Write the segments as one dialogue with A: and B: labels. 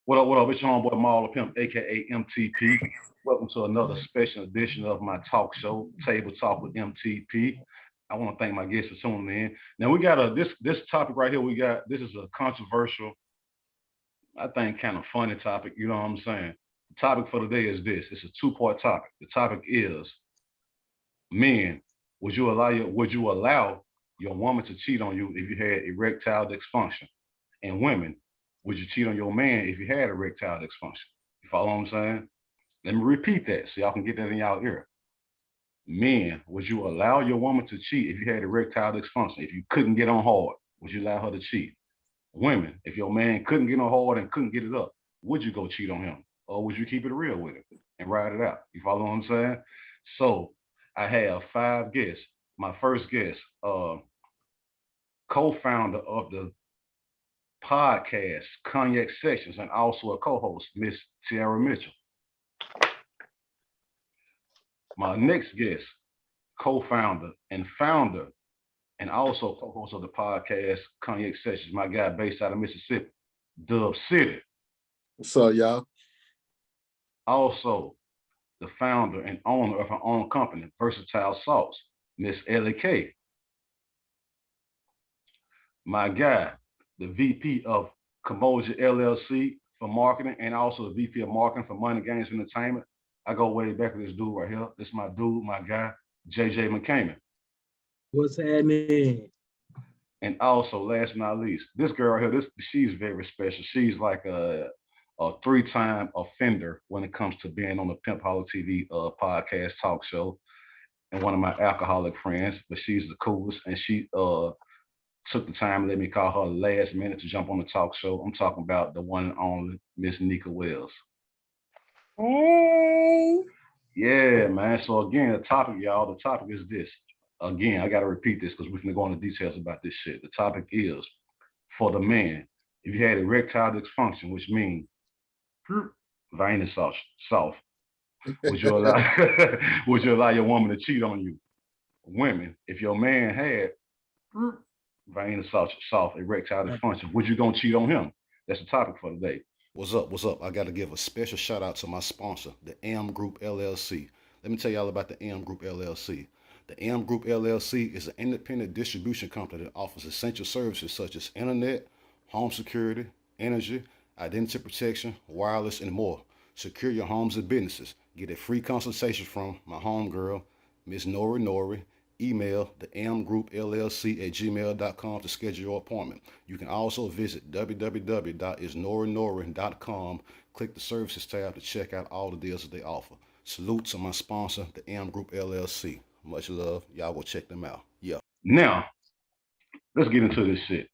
A: What up, what up? It's your homeboy Maul Pimp, aka MTP. Welcome to another special edition of my talk show, Table Talk with MTP. I want to thank my guests for tuning in. Now we got this topic right here. This is a controversial, I think, kind of funny topic. You know what I'm saying? The topic for today is this. It's a two-part topic. The topic is men. Would you allow your woman to cheat on you if you had erectile dysfunction? And women, would you cheat on your man if you had erectile dysfunction? You follow what I'm saying? Let me repeat that so y'all can get that in y'all ear. Men, would you allow your woman to cheat if you had erectile dysfunction? If you couldn't get on hard, would you allow her to cheat? Women, if your man couldn't get on hard and couldn't get it up, would you go cheat on him? Or would you keep it real with him and ride it out? You follow what I'm saying? So I have five guests. My first guest, co-founder of the podcast Cognac Sessions and also a co-host, Miss Tiara Mitchell. My next guest, co-founder and founder and also co-host of the podcast Cognac Sessions, my guy based out of Mississippi, Dub City.
B: What's up, y'all?
A: Also, the founder and owner of her own company, Versatile Sauce, Miss Ellie K. My guy, the VP of Kamoja LLC for marketing and also the VP of marketing for Money Games Entertainment. I go way back with this dude right here. This is my dude, my guy, JJ McKamey.
C: What's happening?
A: And also, last but not least, this girl right here, she's very special. She's like a three-time offender when it comes to being on the Pimpoholic TV podcast talk show, and one of my alcoholic friends, but she's the coolest, and she took the time to let me call her last minute to jump on the talk show. I'm talking about the one and only Miss Nika Wells.
D: Hey.
A: Yeah, man. So again, the topic is this. Again, I got to repeat this because we can go into details about this shit. The topic is, for the man, if you had erectile dysfunction, which means vagina soft, would you allow your woman to cheat on you? Women, if your man had vagina soft, erectile dysfunction, would you gonna cheat on him? That's the topic for today. What's up? I got to give a special shout out to my sponsor, the M Group LLC. Let me tell y'all about the M Group LLC. The M Group LLC is an independent distribution company that offers essential services such as internet, home security, energy, identity protection, wireless, and more. Secure your homes and businesses. Get a free consultation from my homegirl, Miss Nori. Email the mgroupllc@gmail.com to schedule your appointment. You can also visit www.isnorinori.com. Click the services tab to check out all the deals that they offer. Salute to my sponsor, the M Group LLC. Much love. Y'all go check them out. Yeah. Now, let's get into this shit.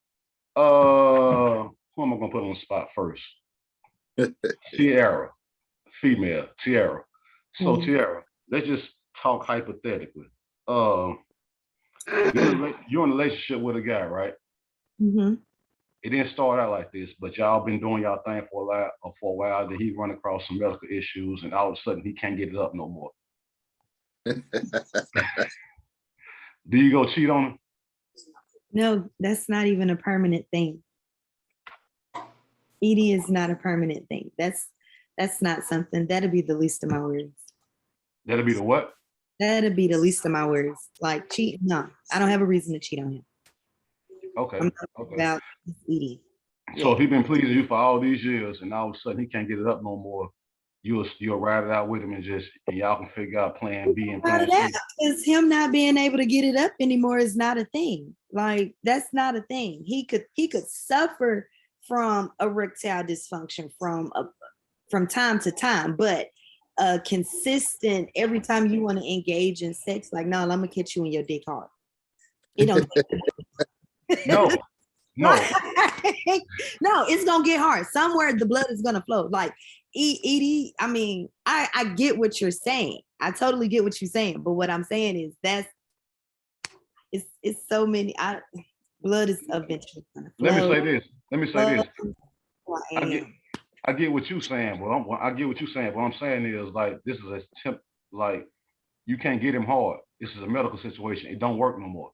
A: Who am I gonna put on the spot first? Tiara, female, Tiara. So Tiara, let's just talk hypothetically. You're in a relationship with a guy, right?
D: Mm-hmm.
A: It didn't start out like this, but y'all been doing y'all thing for a while. That he run across some medical issues, and all of a sudden he can't get it up no more. Do you go cheat on him?
D: No, that's not even a permanent thing. ED is not a permanent thing. That's not something. That'll be the least of my worries.
A: That'll be the what?
D: That'll be the least of my worries. Like cheating, no. I don't have a reason to cheat on him.
A: Okay.
D: I'm talking about ED.
A: So if he's been pleasing you for all these years and all of a sudden he can't get it up no more, you'll ride it out with him and y'all can figure out plan B and plan C.
D: Because him not being able to get it up anymore is not a thing. Like that's not a thing. He could suffer from erectile dysfunction from time to time, but consistent every time you want to engage in sex, like no, I'm gonna catch you in your dick hard. It don't.
A: No.
D: No, it's gonna get hard. Somewhere the blood is gonna flow. Like ED, I mean, I get what you're saying. I totally get what you're saying. But what I'm saying is it's so many. Blood is eventually gonna flow.
A: Let me say this. I get what you're saying, but I get what you're saying. What I'm saying is like this is a temp. Like you can't get him hard. This is a medical situation. It don't work no more.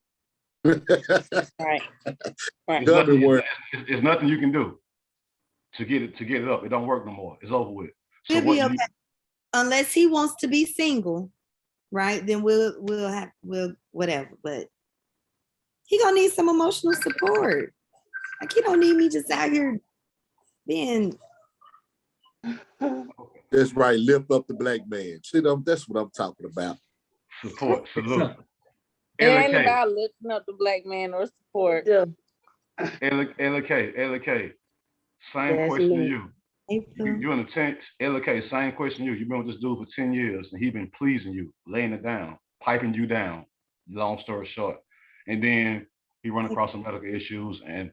D: Right.
A: It's nothing you can do. to get it up. It don't work no more. It's over with. So
D: He'll be okay. Unless he wants to be single, right? Then we'll whatever. But he gonna need some emotional support. Like he don't need me just out here being.
B: That's right. Lift up the black man. See, that's what I'm talking about.
A: Support. Salute.
E: It ain't about lifting up the black man or support.
A: LK. Same
F: That's
A: question to
F: me.
A: you. You in the tent, LK, same question to you. You've been with this dude for 10 years and he been pleasing you, laying it down, piping you down, long story short. And then he run across some medical issues and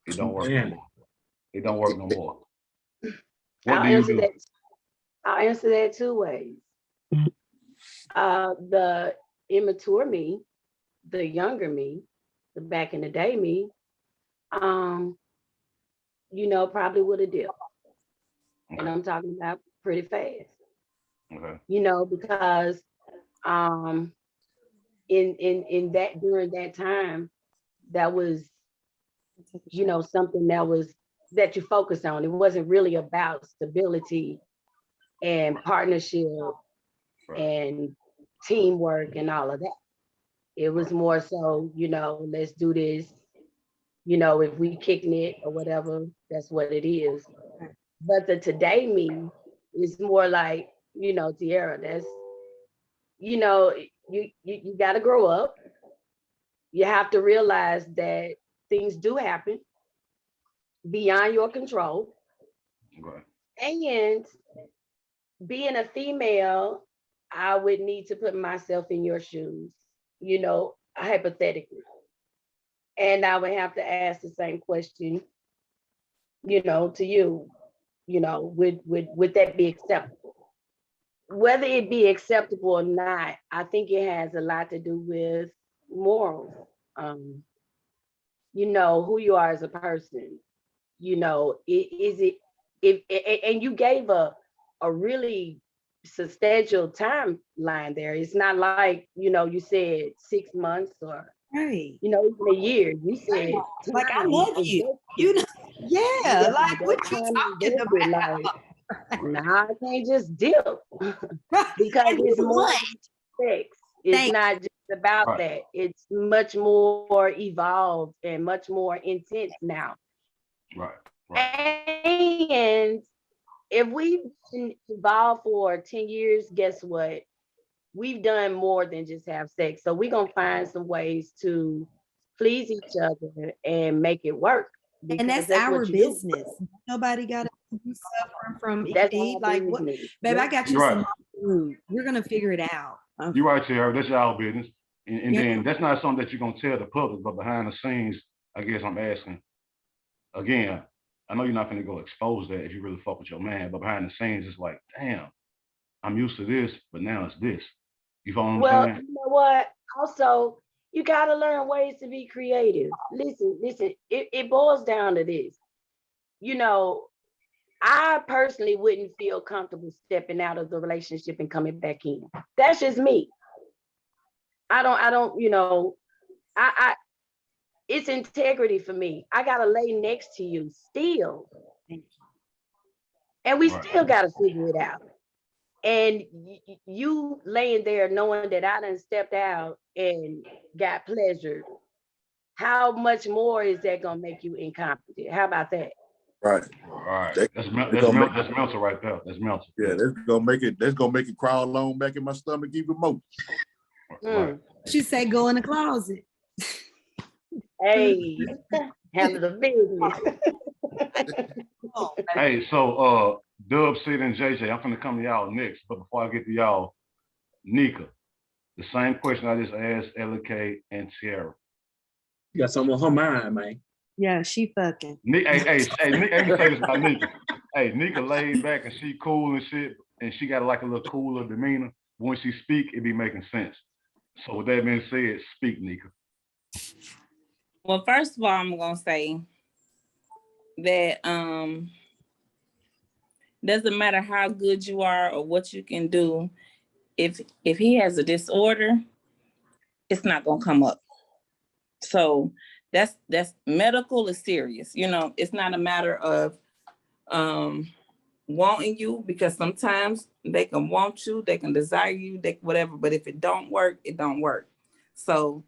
A: it don't work no more. It don't work no more. What do you do?
F: I'll answer that two ways. The immature me, the younger me, the back in the day me, probably would have dipped.
A: Okay.
F: And I'm talking about pretty fast.
A: Okay.
F: Because in that during that time, that was something that you focused on. It wasn't really about stability and partnership and teamwork and all of that. It was more so, let's do this. If we kicking it or whatever, that's what it is. But the today me is more like, Tiara, that's, you got to grow up. You have to realize that things do happen beyond your control.
A: Right.
F: And being a female, I would need to put myself in your shoes, hypothetically. And I would have to ask the same question, to you, would that be acceptable? Whether it be acceptable or not, I think it has a lot to do with morals. Who you are as a person. And you gave a really substantial timeline there. It's not like, you said 6 months or
D: Right.
F: even a year. You said
D: Like I love you. Yeah, like what you talking about?
F: Nah, I can't just dip because
D: And
F: it's
D: you
F: more
D: what?
F: sex. It's not just about that. It's much more evolved and much more intense now.
A: Right.
F: And if we've evolved for 10 years, guess what? We've done more than just have sex. So we're gonna find some ways to please each other and make it work.
D: And that's our business. Nobody got to be suffering from ED. Like what, babe, I got you some food. We're gonna figure it out.
A: You're right, Tiara. That's our business. And then that's not something that you're gonna tell the public, but behind the scenes, I guess I'm asking. Again, I know you're not gonna go expose that if you really fuck with your man, but behind the scenes, it's like, damn, I'm used to this, but now it's this. You follow what I'm saying?
F: You know what? Also, you gotta learn ways to be creative. Listen, it boils down to this. I personally wouldn't feel comfortable stepping out of the relationship and coming back in. That's just me. I don't, it's integrity for me. I gotta lay next to you still. And we still gotta figure it out. And you laying there knowing that I done stepped out and got pleasure, how much more is that gonna make you incompetent? How about that?
B: Right.
A: That's mental right there. That's mental.
B: Yeah, that's gonna make it crawl on back in my stomach even more.
A: Right.
D: She say go in the closet.
F: Hey, handle the business.
A: Hey, so Dub, Sid, and JJ, I'm gonna come to y'all next. But before I get to y'all, Nika, the same question I just asked LK and Tiara.
C: You got something on her mind, man.
D: Yeah, she fucking.
A: Hey, let me say this about Nika. Hey, Nika laid back and she cool and shit, and she got like a little cooler demeanor. When she speak, it be making sense. So with that being said, speak, Nika.
E: Well, first of all, I'm gonna say that doesn't matter how good you are or what you can do, if he has a disorder, it's not gonna come up. So That's medical is serious. You know, it's not a matter of wanting you, because sometimes they can want you, they can desire you, they whatever, but if it don't work, it don't work. So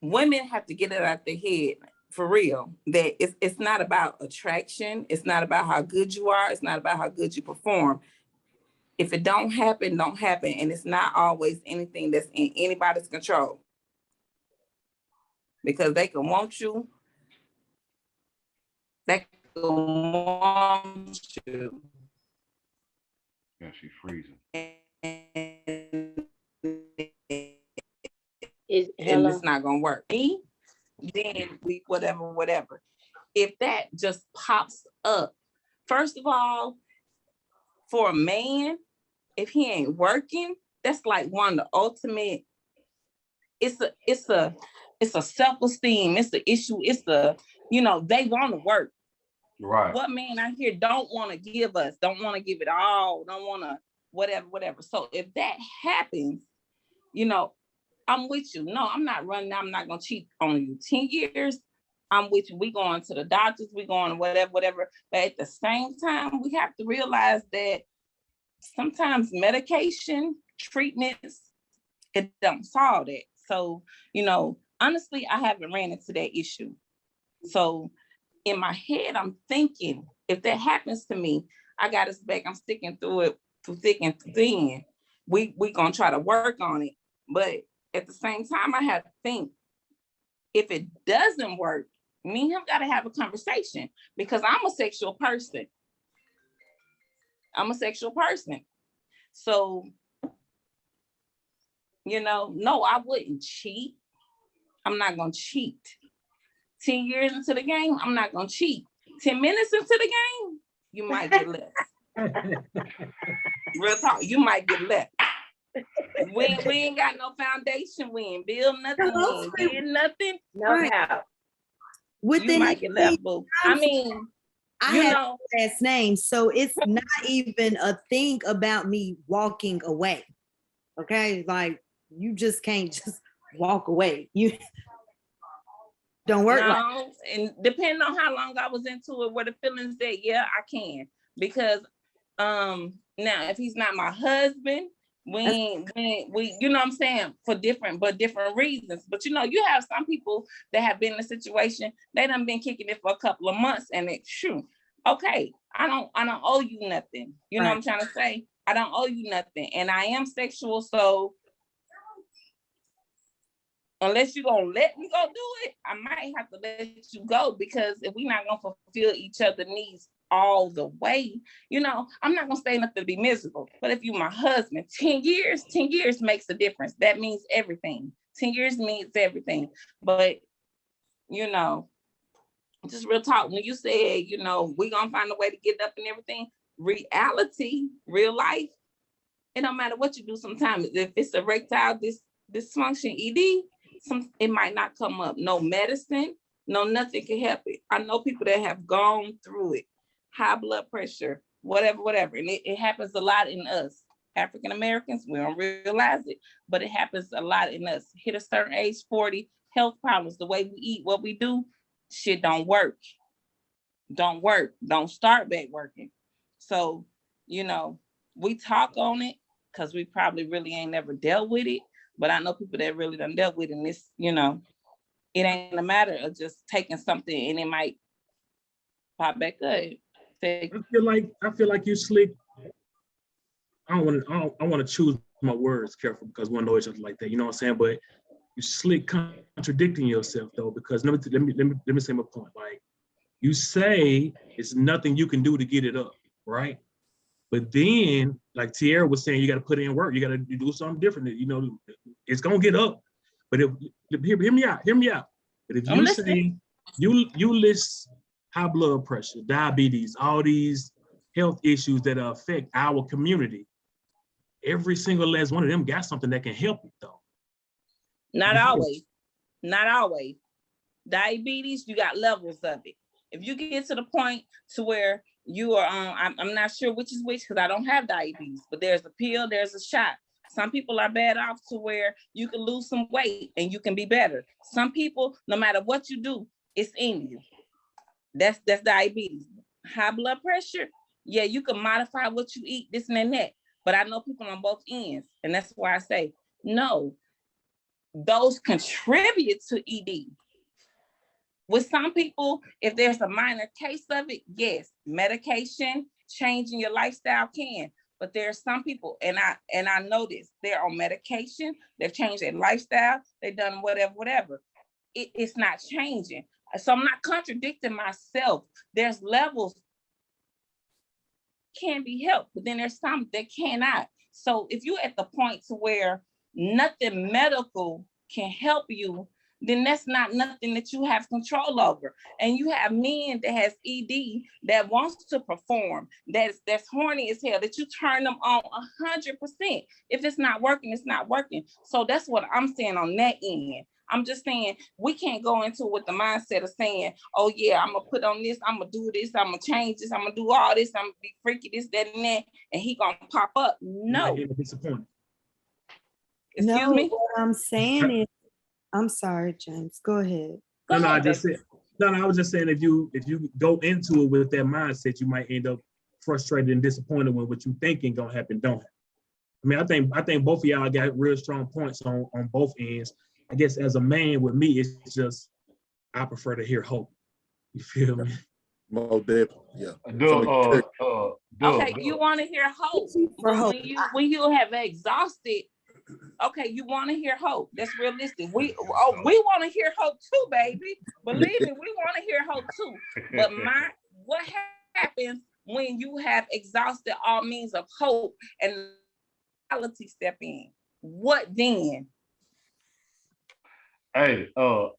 E: women have to get it out their head for real, that it's not about attraction, it's not about how good you are, it's not about how good you perform. If it don't happen, don't happen, and it's not always anything that's in anybody's control, because they can want you, they can want you,
A: Yeah, she's freezing.
E: and
F: Hello.
E: it's not gonna work. Then we whatever. If that just pops up, first of all, for a man, if he ain't working, that's like one of the ultimate. It's a self-esteem. It's the issue. It's the, they want to work.
A: Right.
E: What man out here don't want to give us, don't want to give it all, don't want to whatever. So if that happens, I'm with you. No, I'm not running. I'm not going to cheat on you. 10 years, I'm with you. We going to the doctors, we going whatever. But at the same time, we have to realize that sometimes medication, treatments, it don't solve that. So, honestly, I haven't ran into that issue. So in my head, I'm thinking, if that happens to me, I got his back. I'm sticking through it, through thick and thin. We going to try to work on it. But at the same time, I have to think, if it doesn't work, me and him got to have a conversation, because I'm a sexual person. So, no, I wouldn't cheat. I'm not going to cheat. 10 years into the game, I'm not going to cheat. 10 minutes into the game, you might get left. Real talk, you might get left. We ain't got no foundation. We ain't build nothing. We ain't did nothing.
F: No
D: Right.
F: how.
E: You might get left, boo. I mean,
D: I have a last name, so it's not even a thing about me walking away. Okay, like you just can't just walk away. You don't work.
E: No, and depending on how long I was into it, where the feelings that, yeah, I can, because now if he's not my husband, we you know what I'm saying, for different reasons. But you have some people that have been in a situation, they done been kicking it for a couple of months, and it's true. Okay, I don't owe you nothing. You know what I'm trying to say? I don't owe you nothing. And I am sexual, so unless you're gonna let me go do it, I might have to let you go, because if we're not gonna fulfill each other's needs all the way, I'm not gonna say nothing to be miserable. But if you're my husband, 10 years makes a difference. That means everything. 10 years means everything. But just real talk, when you said, we gonna find a way to get up and everything, reality, real life, it don't matter what you do. Sometimes if it's erectile dysfunction, ED, it might not come up. No medicine, no nothing can help it. I know people that have gone through it, high blood pressure, whatever. And it happens a lot in us. African Americans, we don't realize it, but it happens a lot in us. Hit a certain age, 40, health problems, the way we eat, what we do, shit don't work. Don't start back working. So, we talk on it because we probably really ain't never dealt with it. But I know people that really done dealt with it, and this, it ain't a matter of just taking something and it might pop back up.
C: I feel like you slick. I want to choose my words careful, because we don't know each other like that. You know what I'm saying? But you slick contradicting yourself though, because let me say my point. Like, you say it's nothing you can do to get it up, right? But then, like Tiara was saying, you got to put in work. You got to do something different. It's gonna get up. But hear me out. But if you say you list high blood pressure, diabetes, all these health issues that affect our community, every single last one of them got something that can help it though.
E: Not always. Diabetes, you got levels of it. If you get to the point to where you are on, I'm not sure which is which, because I don't have diabetes, but there's a pill, there's a shot Some people are bad off to where you can lose some weight and you can be better. Some people, no matter what you do, it's in you. That's diabetes. High blood pressure, yeah, you can modify what you eat, this and that. But I know people on both ends. And that's why I say, no, those contribute to ED. With some people, if there's a minor case of it, yes, medication, changing your lifestyle can. But there are some people, and I know this, they're on medication, they've changed their lifestyle, they've done whatever. It's not changing. So I'm not contradicting myself. There's levels can be helped, but then there's some that cannot. So if you're at the point to where nothing medical can help you, then that's not nothing that you have control over. And you have men that has ED that wants to perform, that's horny as hell, that you turn them on 100%. If it's not working, it's not working. So that's what I'm saying on that end. I'm just saying we can't go into it with the mindset of saying, oh yeah, I'm gonna put on this, I'm gonna do this, I'm gonna change this, I'm gonna do all this, I'm gonna be freaky, this, that, and that, and he gonna pop up. No.
C: Disappointed.
E: Excuse
D: No,
E: me?
D: what I'm saying is, I'm sorry, James. Go ahead.
E: Go
C: No,
E: ahead,
C: I just
E: baby.
C: said, no, I was just saying if you go into it with that mindset, you might end up frustrated and disappointed when what you thinking gonna happen don't happen. I mean, I think both of y'all got real strong points on both ends. I guess as a man with me, it's just I prefer to hear hope. You feel me?
B: More definitely, yeah.
E: Okay, you want to hear hope.
D: For hope.
E: When you have exhausted, okay, you want to hear hope. That's realistic. We want to hear hope too, baby. Believe me, we want to hear hope too. But what happens when you have exhausted all means of hope and reality step in? What then?
A: Hey, Nika,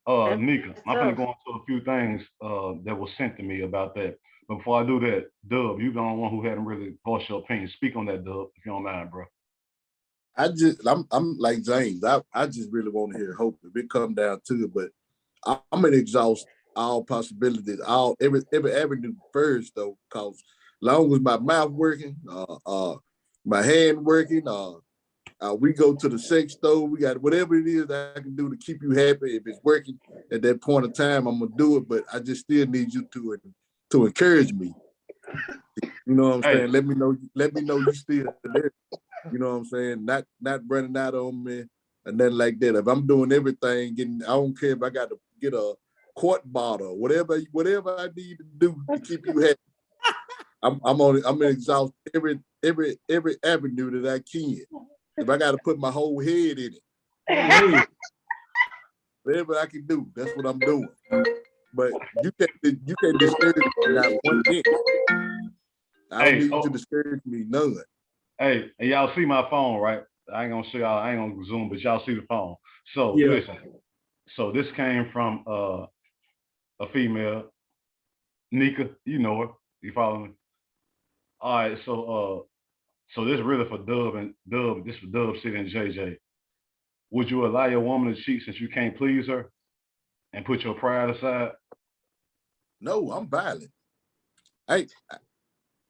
A: I'm
F: tough.
A: gonna go into a few things that was sent to me about that. But before I do that, Dub, you're the only one who hadn't really voiced your opinion. Speak on that, Dub, if you don't mind, bro.
B: I'm like James. I just really want to hear hope if it come down to it, but I'm gonna exhaust all possibilities, every avenue first though, because long as my mouth working, my hand working, we go to the sex store, we got whatever it is that I can do to keep you happy. If it's working at that point of time, I'm gonna do it, but I just still need you to encourage me. You know what I'm saying? Let me know you still there. You know what I'm saying? Not running out on me and nothing like that. If I'm doing everything, I don't care if I got to get a quart bottle, whatever I need to do to keep you happy. I'm gonna exhaust every avenue that I can. If I got to put my whole head in it, whatever I can do, that's what I'm doing. But you can't discourage me not one bit. I don't need you to discourage me none.
A: Hey, and y'all see my phone, right? I ain't gonna show y'all, I ain't gonna zoom, but y'all see the phone. So
C: Yeah.
A: Listen, so this came from a female, Nika, you know her, you follow me? All right, so this really for Dub and Dub, this for Dub City and JJ. Would you allow your woman to cheat since you can't please her and put your pride aside?
B: No, I'm violent.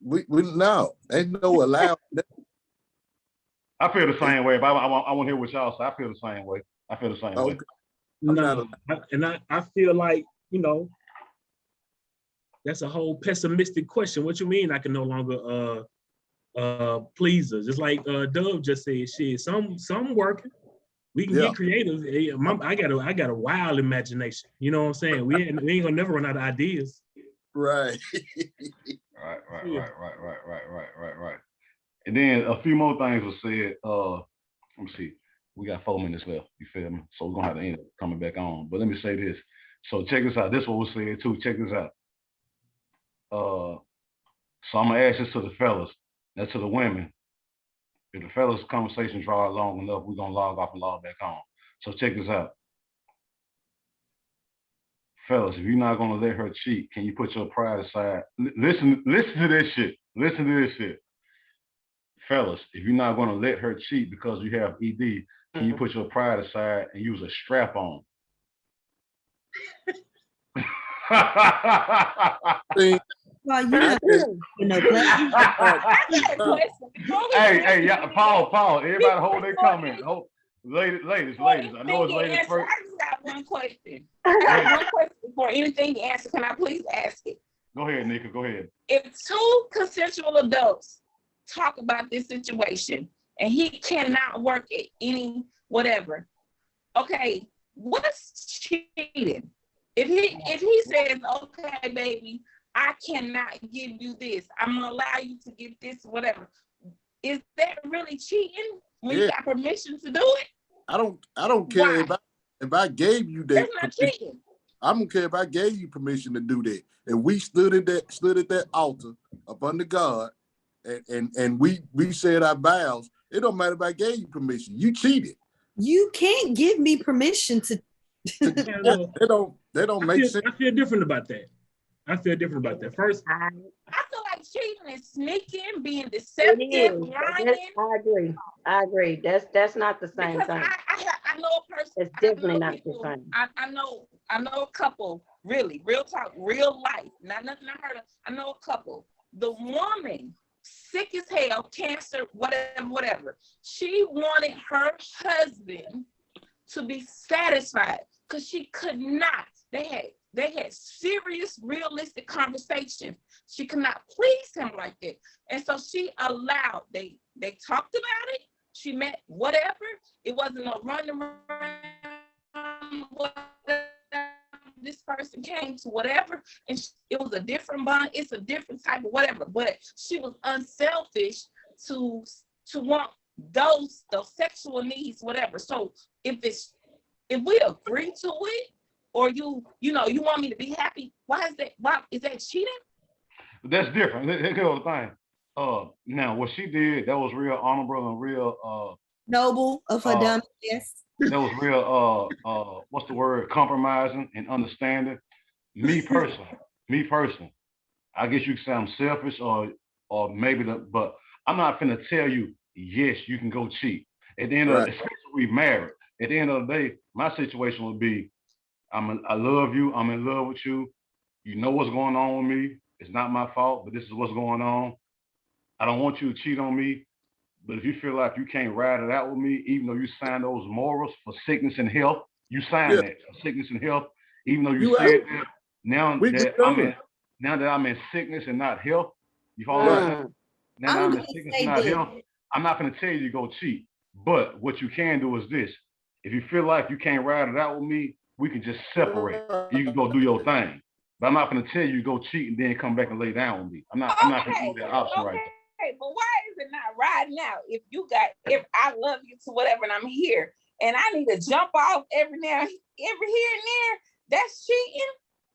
B: We no, ain't no allowed.
A: I feel the same way, but I want to hear what y'all say. I feel the same way. Way.
C: No, I feel like, that's a whole pessimistic question. What you mean I can no longer please her? Just like Dove just said, shit, some working. We can get creative. I got a wild imagination. You know what I'm saying? We ain't gonna never run out of ideas.
B: Right.
A: Right. And then a few more things were said. Let me see. We got 4 minutes left. You feel me? So we're gonna have to end up coming back on. But let me say this. So check this out. This is what was said too. Check this out. So I'm gonna ask this to the fellas. Now to the women. If the fellas conversation draw long enough, we're gonna log off and log back on. So check this out. Fellas, if you're not gonna let her cheat, can you put your pride aside? Listen to this shit. Listen to this shit. Fellas, if you're not gonna let her cheat because you have ED, can you put your pride aside and use a strap on?
D: Well, you know, no play.
E: I got a question. Before we
A: Hey, yeah, Paul, everybody hold their comment. Ladies. I know it's ladies first.
E: I just got one question. I got one question before anything answered. Can I please ask it?
A: Go ahead, Nika, go ahead.
E: If two consensual adults talk about this situation and he cannot work at any whatever, okay, what's cheating? If he says, okay, baby, I cannot give you this, I'm gonna allow you to get this, whatever, is that really cheating when you got permission to do it?
B: I don't care if I gave you that.
E: That's not cheating.
B: I don't care if I gave you permission to do that. And we stood at that altar up under God and we said our vows. It don't matter if I gave you permission. You cheated.
D: You can't give me permission to.
B: They don't make sense.
C: I feel different about that. First,
E: I feel like cheating is sneaking, being deceptive, lying.
F: I agree. That's not the same
E: Because
F: thing.
E: I know a person.
F: It's definitely not the same.
E: I know a couple, really, real talk, real life. Not nothing I heard of. I know a couple. The woman, sick as hell, cancer, whatever. She wanted her husband to be satisfied because she could not. They had serious, realistic conversations. She could not please him like that. And so she allowed, they talked about it. She met whatever. It wasn't a running around, whatever. This person came to whatever, and it was a different bond. It's a different type of whatever. But she was unselfish to want those sexual needs, whatever. So if we agree to it, or you want me to be happy, why is that cheating?
A: That's different. Here's the thing. Now what she did, that was real honorable and real
D: Noble of her dumb ass.
A: that was real what's the word, compromising and understanding. Me personally, I guess you could say I'm selfish or maybe but I'm not finna tell you, yes, you can go cheat. At the end of the day, we married. At the end of the day, my situation would be, I love you, I'm in love with you. You know what's going on with me. It's not my fault, but this is what's going on. I don't want you to cheat on me, but if you feel like you can't ride it out with me, even though you signed those morals for sickness and health, you signed that for sickness and health, even though you said that. Now that I'm in sickness and not health, you follow what I'm saying? Now that I'm in sickness and not health, I'm not going to tell you to go cheat. But what you can do is this: if you feel like you can't ride it out with me, we can just separate. You can go do your thing. But I'm not going to tell you to go cheat and then come back and lay down with me. I'm not going to do that option right there.
E: But why is it not riding out? If I love you to whatever and I'm here and I need to jump off every here and there, that's cheating.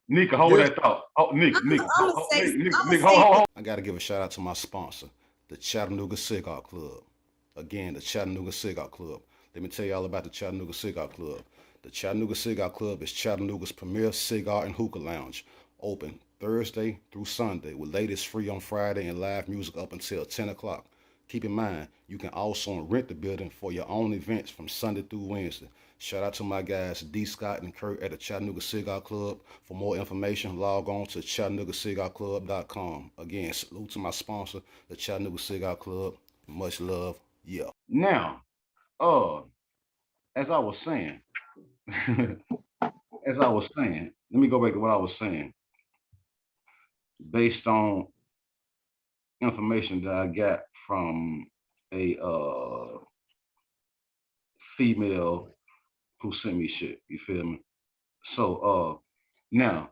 A: Nika, hold that thought. Oh, Nika, hold.
G: I got to give a shout out to my sponsor, the Chattanooga Cigar Club. Again, the Chattanooga Cigar Club. Let me tell you all about the Chattanooga Cigar Club. The Chattanooga Cigar Club is Chattanooga's premier cigar and hookah lounge, open Thursday through Sunday, with ladies free on Friday and live music up until 10 o'clock. Keep in mind, you can also rent the building for your own events from Sunday through Wednesday. Shout out to my guys D. Scott and Kurt at the Chattanooga Cigar Club. For more information, log on to ChattanoogaCigarClub.com. Again, salute to my sponsor, the Chattanooga Cigar Club. Much love. Yeah.
A: Now, as I was saying, let me go back to what I was saying. Based on information that I got from a female who sent me shit, you feel me? So now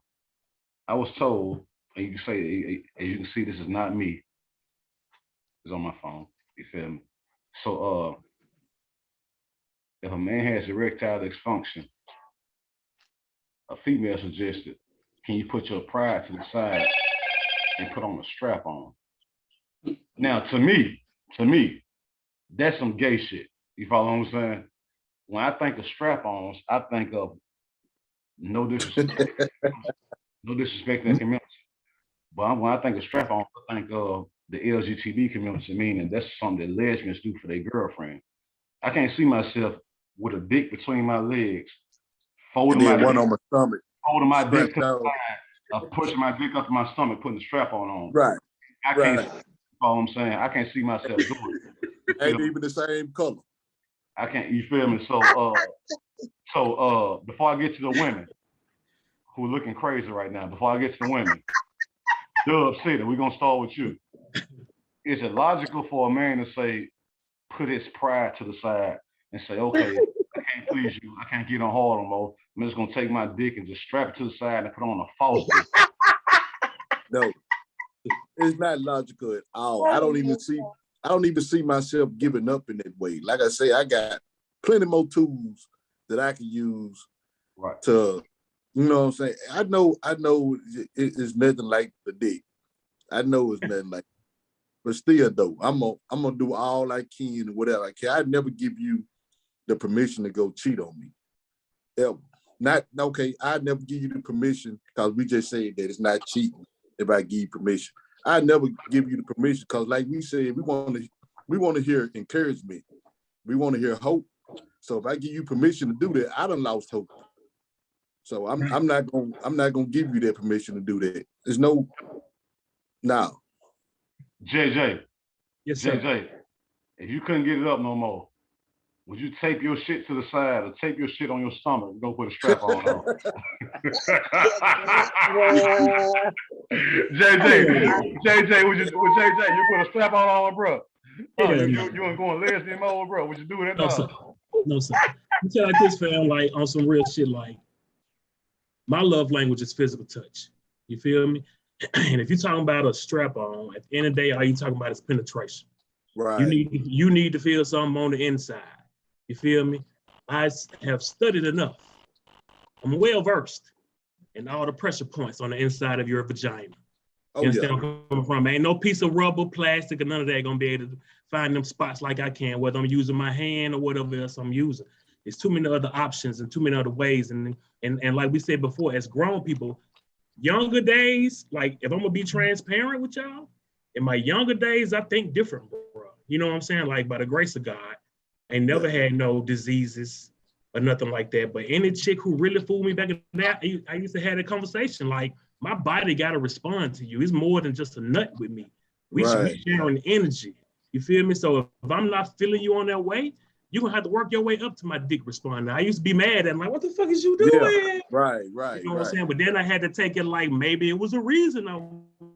A: I was told, and you can say, as you can see, this is not me. It's on my phone, you feel me? So if a man has erectile dysfunction, a female suggested, can you put your pride to the side and put on a strap on? Now, to me, that's some gay shit. You follow what I'm saying? When I think of strap-ons, I think of no disrespect in the community. But when I think of strap-ons, I think of the LGBT community, meaning that's something that lesbians do for their girlfriend. I can't see myself with a dick between my legs, folding my
B: one on my stomach,
A: dick to the side, pushing my dick up in my stomach, putting the strap on.
B: Right.
A: I can't. You know what I'm saying? I can't see myself doing it.
B: Ain't even the same color.
A: I can't. You feel me? So before I get to the women who are looking crazy right now, before I get to the women, Dub City, we're gonna start with you. Is it logical for a man to say, put his pride to the side and say, okay, I can't please you, I can't get on hard no more. I'm just gonna take my dick and just strap it to the side and put on a false dick?
B: No, it's not logical at all. I don't even see myself giving up in that way. Like I say, I got plenty more tools that I can use to, you know what I'm saying? I know it's nothing like the dick. I know it's nothing like, but still though, I'm gonna do all I can and whatever I can. I'd never give you the permission to go cheat on me. Ever. Not okay, I'd never give you the permission because we just said that it's not cheating if I give you permission. I'd never give you the permission because like we said, we want to hear encouragement. We want to hear hope. So if I give you permission to do that, I done lost hope. So I'm not gonna give you that permission to do that. There's no.
A: JJ.
C: Yes, sir.
A: JJ, if you couldn't get it up no more, would you tape your shit to the side or tape your shit on your stomach and go put a strap on? JJ, would you put a strap on, bro? You ain't going lesbian mode, bro? Would you do that?
C: No, sir. No, sir. I tell like this, fam, like on some real shit, like my love language is physical touch. You feel me? And if you're talking about a strap on, at the end of the day, all you talking about is penetration.
B: Right.
C: You need to feel something on the inside. You feel me? I have studied enough. I'm well versed in all the pressure points on the inside of your vagina. You understand where I'm coming from? Ain't no piece of rubber, plastic, or none of that gonna be able to find them spots like I can, whether I'm using my hand or whatever else I'm using. There's too many other options and too many other ways. And like we said before, as grown people, younger days, like if I'm gonna be transparent with y'all, in my younger days, I think different, bro. You know what I'm saying? Like by the grace of God, I never had no diseases or nothing like that. But any chick who really fooled me back in that, I used to have a conversation like, my body got to respond to you. It's more than just a nut with me. We should be sharing energy. You feel me? So if I'm not feeling you on that way, you're going to have to work your way up to my dick responding. I used to be mad at like, what the fuck is you doing?
B: Yeah. Right.
C: You know what I'm saying? But then I had to take it like, maybe it was a reason I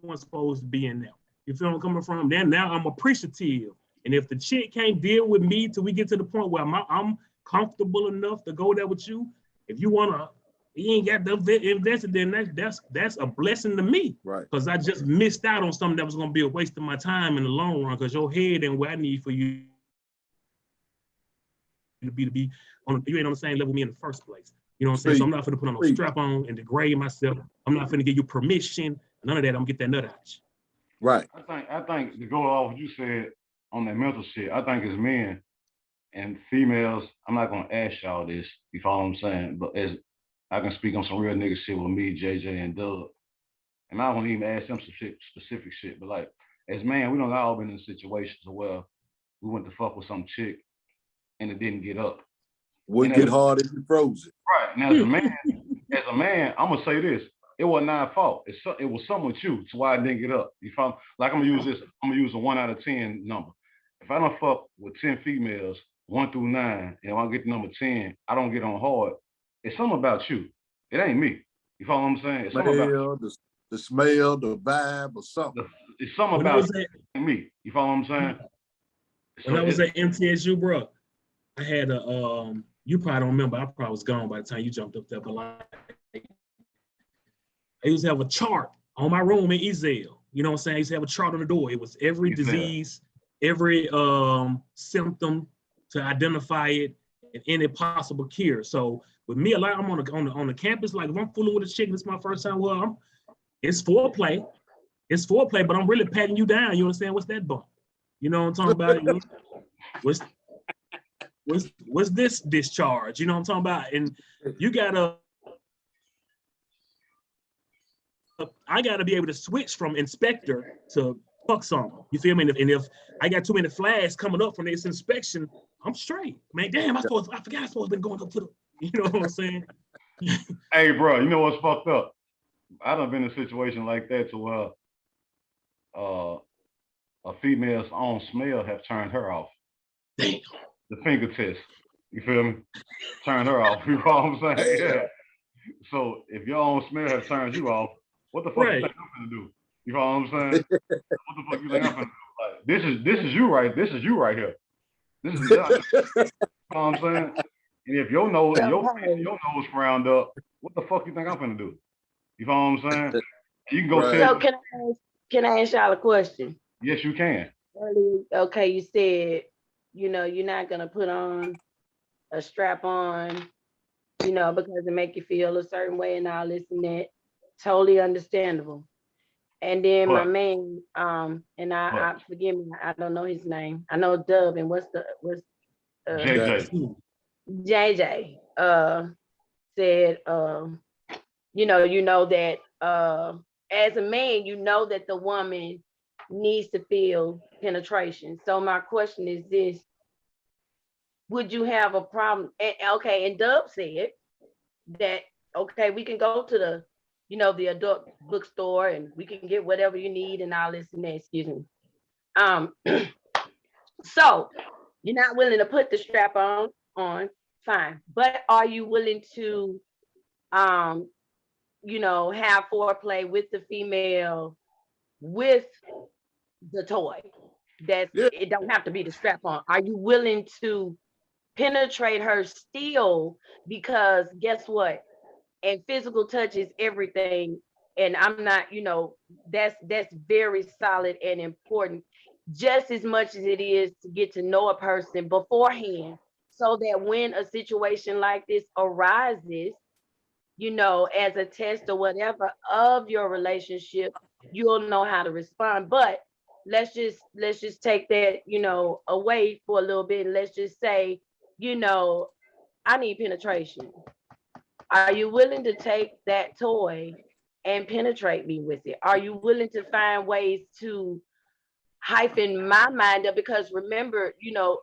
C: wasn't supposed to be in there. You feel where I'm coming from? Then now I'm appreciative. And if the chick can't deal with me till we get to the point where I'm comfortable enough to go there with you, if you want to, you ain't got invested, then that's a blessing to me.
B: Right. Because
C: I just missed out on something that was going to be a waste of my time in the long run because your head ain't where I need for you to be on. You ain't on the same level with me in the first place. You know what I'm saying? So I'm not going to put on a strap on and degrade myself. I'm not going to give you permission. None of that. I'm going to get that nut out.
B: Right.
A: I think to go off what you said on that mental shit, I think as men and females, I'm not going to ask y'all this, you follow what I'm saying? But as I can speak on some real nigga shit with me, JJ, and Doug. And I won't even ask them some specific shit, but like, as man, we don't all been in situations where we went to fuck with some chick and it didn't get up.
B: Wouldn't get hard if you froze it.
A: Right. Now, as a man, I'm gonna say this. It wasn't our fault. It was something with you. It's why I didn't get up. You follow? Like I'm gonna use this. I'm gonna use a 1 out of 10 number. If I don't fuck with 10 females, 1 through 9, and I get to number 10, I don't get on hard. It's something about you. It ain't me. You follow what I'm saying? It's something about
B: the smell, the vibe, or something.
A: It's something about me. You follow what I'm saying?
C: When I was at MTSU, bro, I had a you probably don't remember. I probably was gone by the time you jumped up there, but like I used to have a chart on my room in Ezel. You know what I'm saying? I used to have a chart on the door. It was every disease, every symptom to identify it and any possible cure. So with me, a lot, I'm on the campus. Like if I'm fooling with a chick, this is my first time. Well, it's foreplay. It's foreplay, but I'm really patting you down. You understand? What's that bump? You know what I'm talking about? What's this discharge? You know what I'm talking about? And you gotta, I gotta be able to switch from inspector to fuck something. You feel me? And if I got too many flags coming up from this inspection, I'm straight. Man, damn, I forgot I supposed to be going up to the, you know what I'm saying?
A: Hey, bro, you know what's fucked up? I done been in a situation like that to where a female's own smell have turned her off.
C: Damn.
A: The finger test. You feel me? Turn her off. You know what I'm saying? Yeah. So if your own smell have turned you off, what the fuck you think I'm gonna do? You know what I'm saying? What the fuck you think I'm gonna do? Like, this is you right. This is you right here. This is you know what I'm saying? And if your nose frowned up, what the fuck you think I'm gonna do? You know what I'm saying? You can go
B: Right.
A: tell.
F: So can I ask y'all a question?
A: Yes, you can.
F: Okay, you said, you're not gonna put on a strap on, because it make you feel a certain way and all this and that. Totally understandable. And then my man, and I forgive me, I don't know his name. I know Dub, and what's
A: JJ.
F: JJ said, that as a man, that the woman needs to feel penetration. So my question is this: would you have a problem? And Dub said that, okay, we can go to the the adult bookstore and we can get whatever you need and all this and that, excuse me. So you're not willing to put the strap on, fine. But are you willing to have foreplay with the female with the toy? It don't have to be the strap on. Are you willing to penetrate her still? Because guess what? And physical touch is everything. And I'm not, that's very solid and important, just as much as it is to get to know a person beforehand, so that when a situation like this arises, as a test or whatever of your relationship, you'll know how to respond. But let's just take that, away for a little bit. And let's just say, I need penetration. Are you willing to take that toy and penetrate me with it? Are you willing to find ways to hyphen my mind up? Because remember,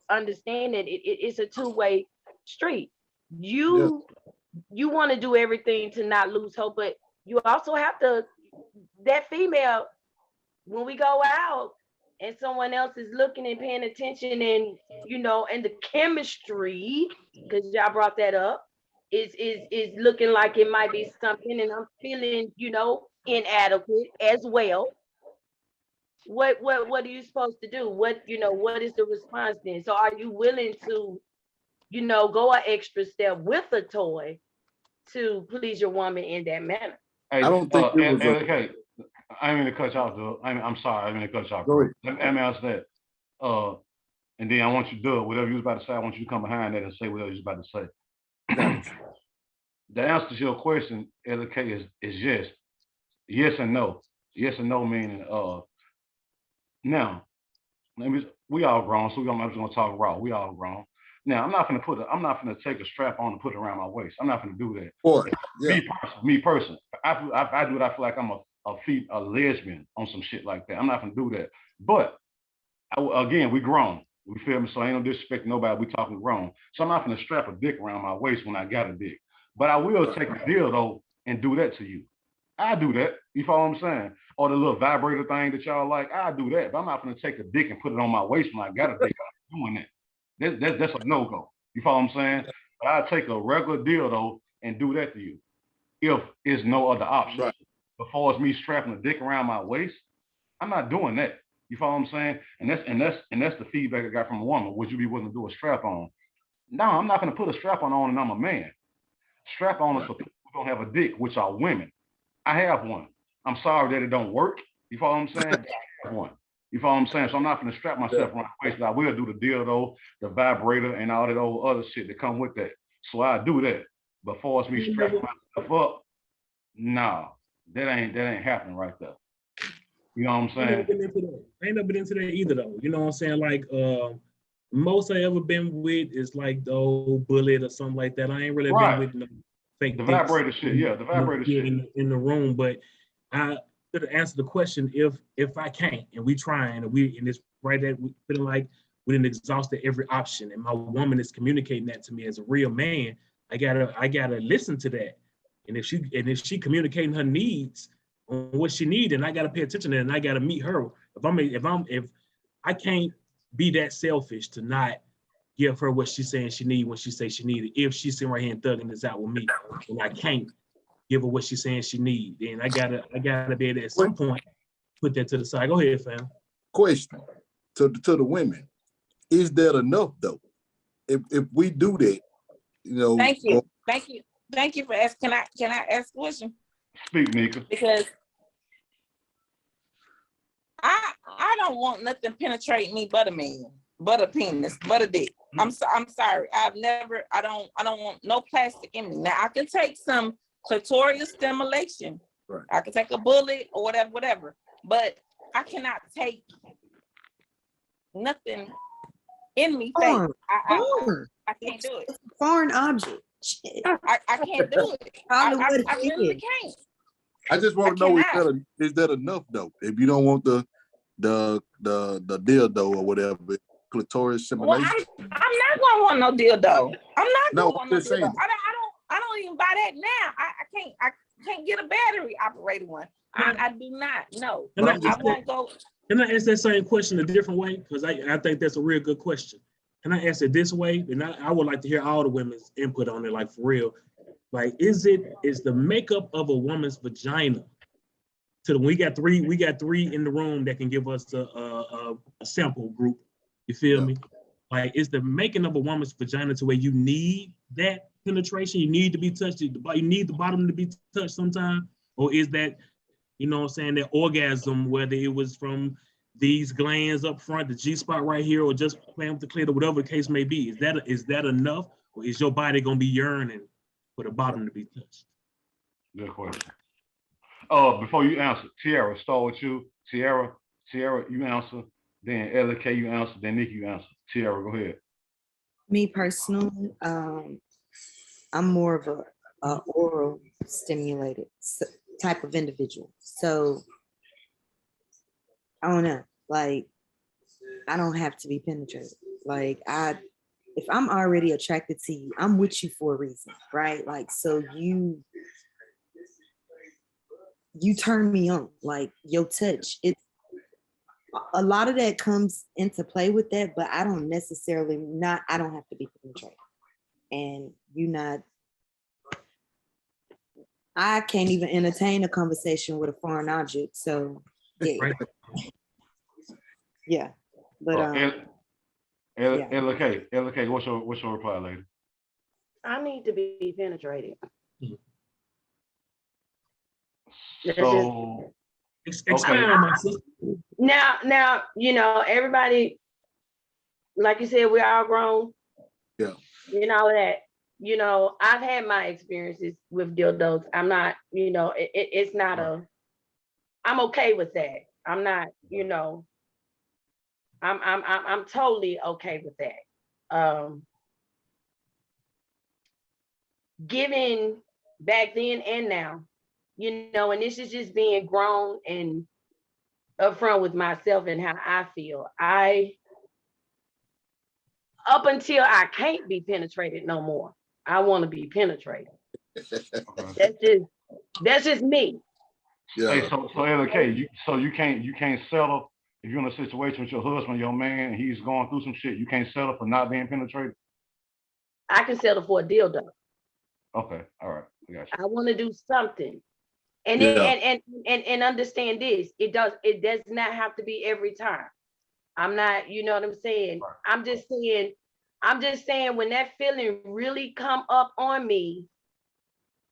F: understand that it's a two-way street. You want to do everything to not lose hope, but you also have to, that female, when we go out and someone else is looking and paying attention, and and the chemistry, because y'all brought that up, is looking like it might be something, and I'm feeling, inadequate as well. What are you supposed to do? What is the response then? So are you willing to, go an extra step with a toy to please your woman in that manner?
A: Hey,
B: I don't think it was
A: okay. I didn't mean to cut you off, dude. I'm sorry. I didn't mean to cut you off.
B: Go ahead.
A: Let me ask that. And then I want you to do it. Whatever you was about to say, I want you to come behind that and say whatever you was about to say. The answer to your question, LK, is yes. Yes and no. Yes and no meaning now, we all grown, so I'm just gonna talk raw. We all grown. Now I'm not gonna take a strap on and put it around my waist. I'm not gonna do that.
B: Boy, yeah.
A: Me personally, I do it. I feel like I'm a lesbian on some shit like that. I'm not gonna do that. But again, we grown. We feel me? So ain't no disrespect to nobody. We talking grown. So I'm not gonna strap a dick around my waist when I got a dick. But I will take a dildo and do that to you. I do that. You follow what I'm saying? Or the little vibrator thing that y'all like, I do that. But I'm not gonna take a dick and put it on my waist when I got a dick. I'm doing that. That's a no-go. You follow what I'm saying? But I take a regular dildo and do that to you if there's no other option.
B: Right.
A: Before it's me strapping a dick around my waist, I'm not doing that. You follow what I'm saying? And that's the feedback I got from a woman. Would you be willing to do a strap on? No, I'm not gonna put a strap on and I'm a man. Strap on is for people who don't have a dick, which are women. I have one. I'm sorry that it don't work. You follow what I'm saying? I have one. You follow what I'm saying? So I'm not gonna strap myself around my waist, but I will do the dildo, the vibrator, and all that old other shit that come with that. So I do that. Before it's me strapping myself up, nah, that ain't happening right there. You know what I'm saying?
C: I ain't never been into that either though. You know what I'm saying? Like most I ever been with is like the old bullet or something like that. I ain't really been with no fake
A: the vibrator shit. Yeah, the vibrator shit
C: in the room. But I could answer the question if I can't, and we trying, and it's right that we feeling like we didn't exhaust every option, and my woman is communicating that to me as a real man. I gotta listen to that. And if she communicating her needs on what she needs, and I got to pay attention to it, and I got to meet her. If I can't be that selfish to not give her what she's saying she needs when she says she needs it. If she's sitting right here and thugging this out with me, and I can't give her what she's saying she needs, then I gotta be able to, at some point, put that to the side. Go ahead, fam.
B: Question to the women: is that enough though? If we do that,
E: Thank you for asking. Can I ask a question?
A: Speak, Nika.
E: Because I don't want nothing penetrate me but a man, but a penis, but a dick. I'm sorry. I don't want no plastic in me. Now I can take some clitoral stimulation.
B: Right.
E: I can take a bullet or whatever. But I cannot take nothing in me. I can't do it.
D: Foreign object. Shit.
E: I can't do it. I really can't.
B: I just want to know, is that enough though? If you don't want the dildo or whatever, clitoris stimulation.
E: Well, I'm not gonna want no dildo. I'm not gonna want no dildo.
B: Saying.
E: I don't even buy that now. I can't get a battery operated one. I do not. No. I won't go.
C: Can I ask that same question a different way? Because I think that's a real good question. Can I ask it this way? And I would like to hear all the women's input on it, like for real. Like, is the makeup of a woman's vagina? We got three in the room that can give us a sample group. You feel me? Like, is the making of a woman's vagina to where you need that penetration? You need to be touched. You need the bottom to be touched sometime, or is that, you know what I'm saying, that orgasm, whether it was from these glands up front, the G spot right here, or just playing with the clit, or whatever the case may be? Is that enough, or is your body gonna be yearning for the bottom to be touched?
A: Good question. Before you answer, Tiara, start with you. Tiara, you answer. Then LK, you answer. Then Nikki, you answer. Tiara, go ahead.
D: Me personally, I'm more of a oral stimulated type of individual. So I don't know. Like, I don't have to be penetrated. Like, if I'm already attracted to you, I'm with you for a reason, right? Like, so you turn me on, like your touch. It's a lot of that comes into play with that, but I don't necessarily I don't have to be penetrated. And I can't even entertain a conversation with a foreign object. So yeah.
C: Right.
D: Yeah. But
A: LK, what's your reply, lady?
F: I need to be penetrated.
A: So
C: expound, my sister.
F: Now, everybody, like you said, we're all grown.
B: Yeah.
F: That, I've had my experiences with dildos. I'm not, it's not I'm okay with that. I'm not, I'm totally okay with that. Given back then and now, and this is just being grown and upfront with myself and how I feel. Up until I can't be penetrated no more, I want to be penetrated. That's just me.
B: Yeah.
A: Hey, so LK, you can't settle if you're in a situation with your husband, your man, and he's going through some shit. You can't settle for not being penetrated.
F: I can settle for a dildo.
A: Okay, all right, I got you.
F: I want to do something. And and understand this, it does not have to be every time. I'm not, you know what I'm saying?
A: Right.
F: I'm just saying when that feeling really come up on me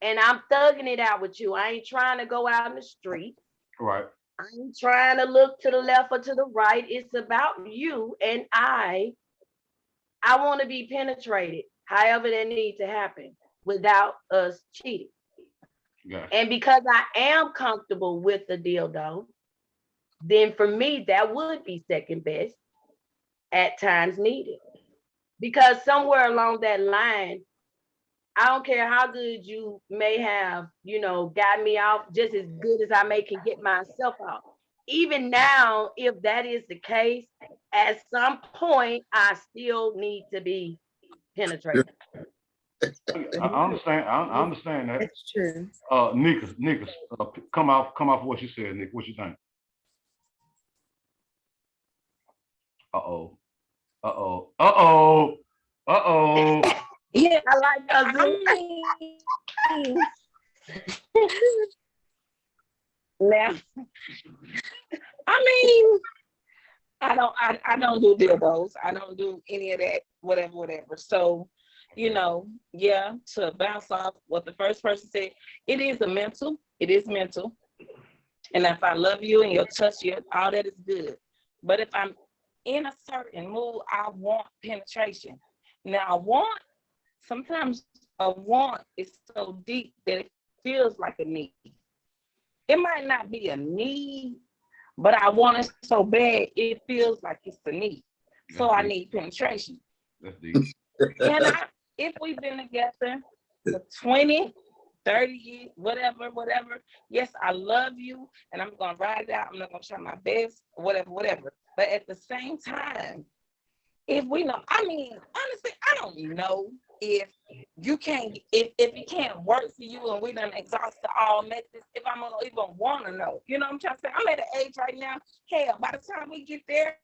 F: and I'm thugging it out with you, I ain't trying to go out in the street.
A: Right.
F: I ain't trying to look to the left or to the right. It's about you and I want to be penetrated, however that needs to happen without us cheating.
A: Gotcha.
F: And because I am comfortable with the dildo, then for me, that would be second best at times needed. Because somewhere along that line, I don't care how good you may have, got me off just as good as I can get myself off. Even now, if that is the case, at some point, I still need to be penetrated.
A: understand. I understand that.
D: That's true.
A: Nika, come off what you said, Nick. What you think? Uh-oh.
E: Yeah,
F: I like
E: I
F: cousin.
E: mean, now, I mean, I don't do dildos. I don't do any of that, whatever. So, yeah, to bounce off what the first person said, it is mental. And if I love you and you'll touch you, all that is good. But if I'm in a certain mood, I want penetration. Now, sometimes a want is so deep that it feels like a need. It might not be a need, but I want it so bad, it feels like it's a need. So I need penetration.
A: That's deep.
E: If we've been together for 20, 30 years, whatever, yes, I love you, and I'm going to ride it out. I'm not going to try my best, whatever. But at the same time, if we know, honestly, I don't know if it can't work for you and we done exhausted all methods, if I'm gonna even want to know. You know what I'm trying to say? I'm at an age right now, hell, by the time we get there,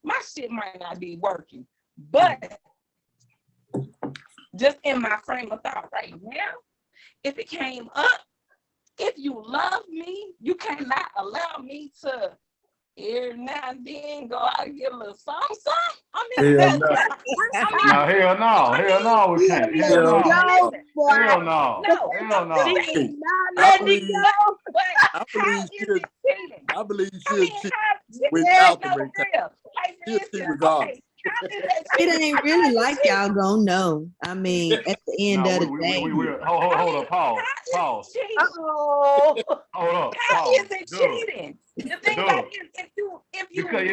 E: my shit might not be working. But just in my frame of thought right now, if it came up, if you love me, you cannot allow me to here now and then go out and get a little song. I mean,
B: Hell no.
A: Hell no, we can't. Hell no. Hell no.
B: I believe she'll cheat without the ring. She'll cheat regardless.
D: It ain't really like y'all gonna know. I mean, at the end of the day.
A: Hold up, pause.
E: Hold
A: up.
E: How is it cheating? The thing about it is, if you love me,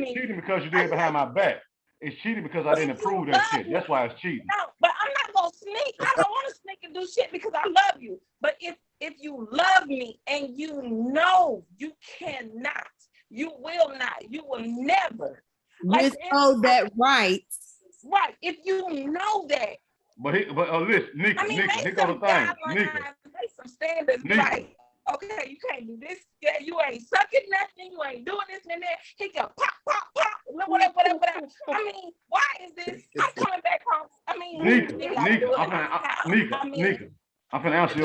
A: it's cheating because you did it behind my back. It's cheating because I didn't approve that shit. That's why it's cheating.
E: No, but I'm not gonna sneak. I don't want to sneak and do shit because I love you. But if you love me and you know you cannot, you will not, you will never.
D: Withhold that right.
E: Right. If you know that.
A: But listen, Nika, here goes the thing. Nika.
E: Some standards, like, okay, you can't do this. Yeah, you ain't sucking nothing. You ain't doing this and that. He can pop, whatever. I mean, why is this? I'm coming back home. I mean,
A: Nika, I'm gonna answer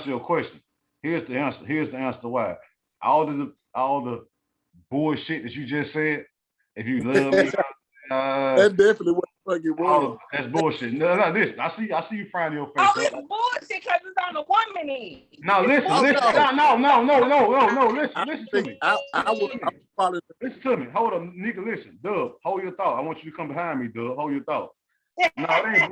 A: your question. Here's the answer why. All the bullshit that you just said. If you love me,
B: that definitely what fucking was.
A: That's bullshit. No, listen. I see you frying your face.
E: Oh, it's bullshit because it's on the woman end.
A: No, listen. No. Listen to me. Listen to me. Hold on, Nika. Listen, Dub. Hold your thought. I want you to come behind me, Dub. Hold your thought. No, it ain't.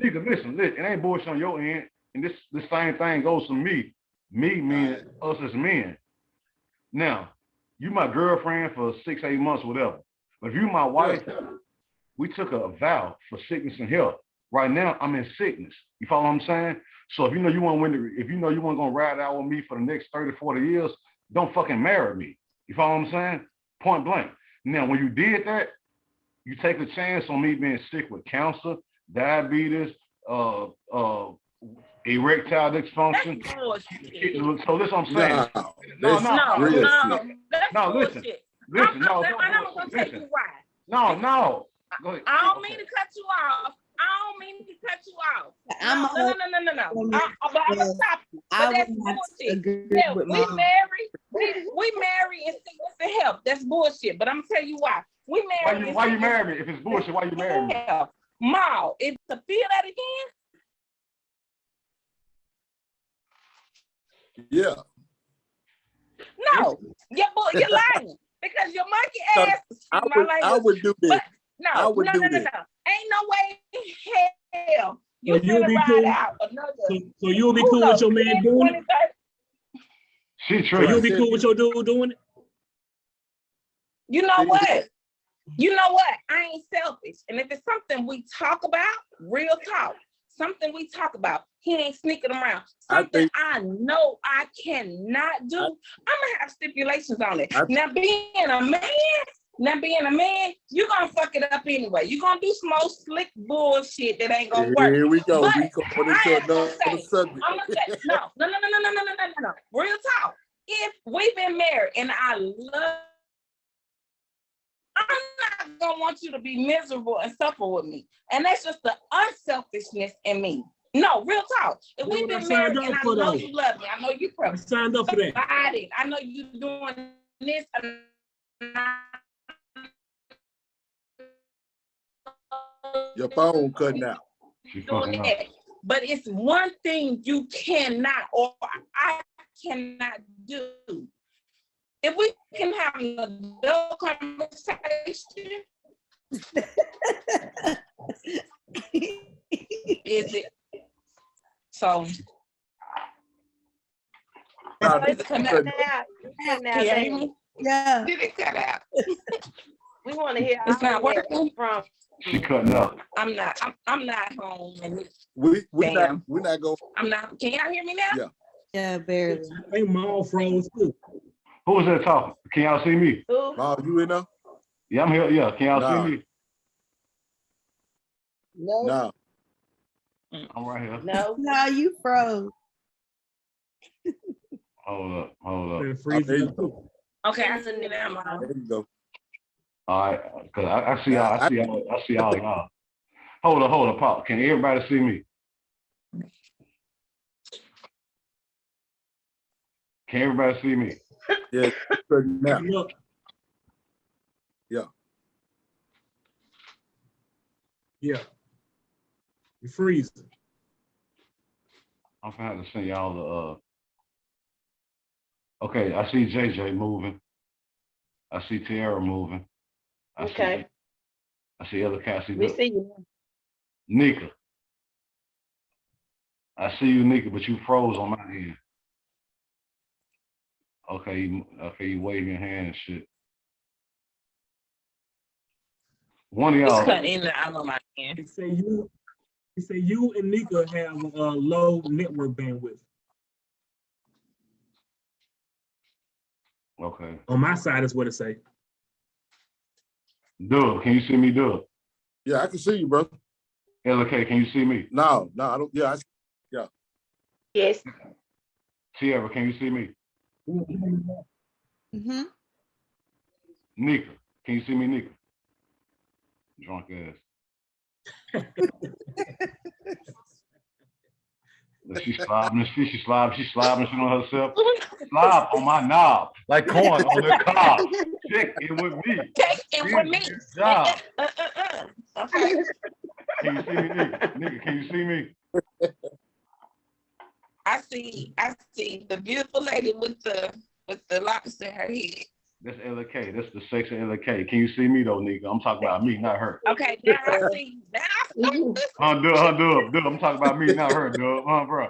A: Nika, listen. It ain't bullshit on your end, and this same thing goes to me. Me meaning us as men. Now, you my girlfriend for 6-8 months, whatever. But if you my wife, we took a vow for sickness and health. Right now, I'm in sickness. You follow what I'm saying? So if you know you want gonna ride out with me for the next 30, 40 years, don't fucking marry me. You follow what I'm saying? Point blank. Now, when you did that, you take a chance on me being sick with cancer, diabetes, erectile dysfunction. So this is what I'm saying. Listen. I'm gonna tell you why. No. Go ahead.
E: I don't mean to cut you off. No. But I'm gonna stop you. But that's bullshit. Yeah, we marry in sickness and health. That's bullshit. But I'm gonna tell you why. We marry.
A: Why you marry me? If it's bullshit, why you marry me?
E: Ma, if to feel that again.
B: Yeah.
E: No, you're lying because your monkey ass.
B: I would do this.
E: No. Ain't no way in hell you finna ride out another.
C: So you'll be cool with your man doing it? So you'll be cool with your dude doing it?
E: You know what? I ain't selfish. And if it's something we talk about, real talk, something we talk about, he ain't sneaking around. Something I know I cannot do, I'm gonna have stipulations on it. Now, being a man, Now being a man, you're gonna fuck it up anyway. You're gonna do some more slick bullshit that ain't gonna work.
B: Here we go.
E: But
B: We going
E: I
B: into
E: am gonna
B: another
E: say,
B: subject.
E: I'm gonna say, no. Real talk. If we've been married and I love, I'm not gonna want you to be miserable and suffer with me. And that's just the unselfishness in me. No, real talk. If we've been married and I know you love me, I know you
C: I signed up for that.
E: I know you doing this and
B: Your phone cutting out.
E: doing that. But it's one thing you cannot or I cannot do. If we can have an adult conversation, is it? So, is it cut out? Can you hear me?
D: Yeah.
E: Did it cut out?
F: We want to hear
E: It's not working
F: from.
A: She cutting up.
E: I'm not home. And
B: We're
E: Damn.
B: not going.
E: I'm not. Can y'all hear me now?
B: Yeah.
D: Yeah, barely.
C: I think Maul froze too.
A: Who was that talking? Can y'all see me?
F: Who?
B: Oh, you in there?
A: Yeah, I'm here. Yeah, can y'all
B: Nah.
A: see me?
D: No,
B: No.
A: I'm right here.
F: No.
D: no, you froze.
A: Hold up.
C: Been freezing up too.
E: Okay, I see you now, Mom.
B: There you go.
A: All right, cause I see all y'all. Hold up, Pop. Can everybody see me? Can everybody see me?
B: Yeah. Cutting out.
C: Look,
B: Yeah.
C: yeah. You're freezing.
A: I'm gonna have to send y'all the okay, I see JJ moving. I see Tiara moving.
F: Okay.
A: I see other cats.
F: We see you.
A: Nika. I see you, Nika, but you froze on my end. Okay, you wave your hand and shit. One of
E: It's
A: y'all.
E: cut in and out of my hand.
C: They say you and Nika have low network bandwidth.
A: Okay.
C: On my side is what it say.
A: Doug, can you see me, Doug?
B: Yeah, I can see you, bro.
A: LK, can you see me?
B: No, I don't. Yeah,
F: Yes.
A: Tiara, can you see me?
D: Mm-hmm.
A: Nika, can you see me, Nika? Drunk ass. She's slobbing, she's on herself. Slob on my knob, like corn on the cob. Check it with me.
E: Take it with me.
A: Good job.
E: Okay.
A: Can you see me, Nika? Nika, can you see me?
E: I see the beautiful lady with the locks in her head.
A: That's LK. That's the sex of LK. Can you see me though, Nika? I'm talking about me, not her.
E: Okay, now I see. Now I see.
A: Dub. I'm talking about me, not her, Dub. Bro.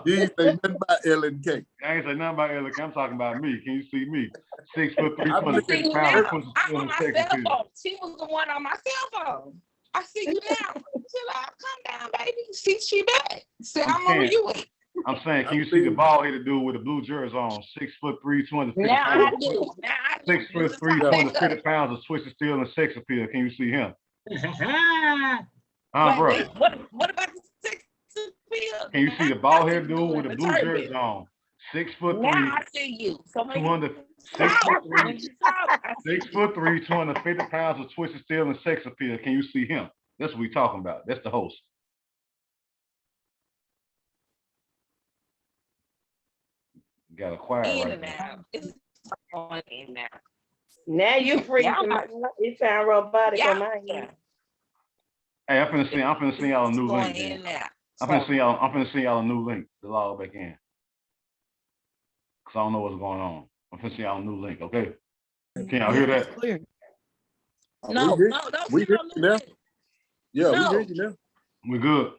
B: you ain't say nothing about LNK.
A: I ain't say nothing about LK. I'm talking about me. Can you see me? 6'3",
B: I
A: 250
E: see
A: pounds.
E: now. I'm on my cell phone. She was the one on my cell phone. I see you now. Chill out, calm down, baby. See, she back. See, I'm on you.
A: I'm saying, can you see the bald headed dude with the blue jersey on? 6'3", 250
E: Now
A: pounds.
E: I do. Now I do.
A: 6'3", 250 pounds of twisted steel and sex appeal. Can you see him? Bro.
E: What about the sex appeal?
A: Can you see the bald headed dude with the blue jersey on? 6'3".
E: Now I see you. So
A: 6'3", 250 pounds of twisted steel and sex appeal. Can you see him? That's what we talking about. That's the host. Got a quiet right now.
E: It's on in now.
F: Now you freezing. It sound robotic on my end.
A: Hey, I'm finna send y'all a new link. I'm finna send y'all a new link to log back in. Cause I don't know what's going on. I'm finna send y'all a new link, okay? Can y'all hear that?
D: Clear.
E: No,
B: we hear you now. Yeah,
E: No.
B: we hear you now.
A: We good.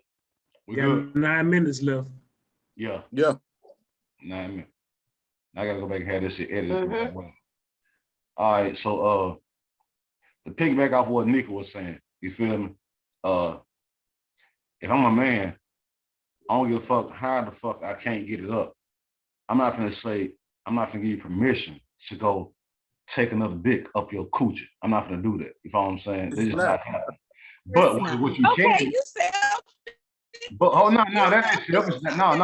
A: We good.
C: 9 minutes left.
A: Yeah.
B: Yeah.
A: 9 minutes. I gotta go back and have this shit edited. All right, so to piggyback off what Nika was saying, you feel me? If I'm a man, I don't give a fuck how the fuck I can't get it up. I'm not gonna give you permission to go take another dick up your coochie. I'm not gonna do that. You follow what I'm saying? It's just not happening. But what you
E: Okay,
A: can,
E: you said
A: but no, that ain't selfish. No,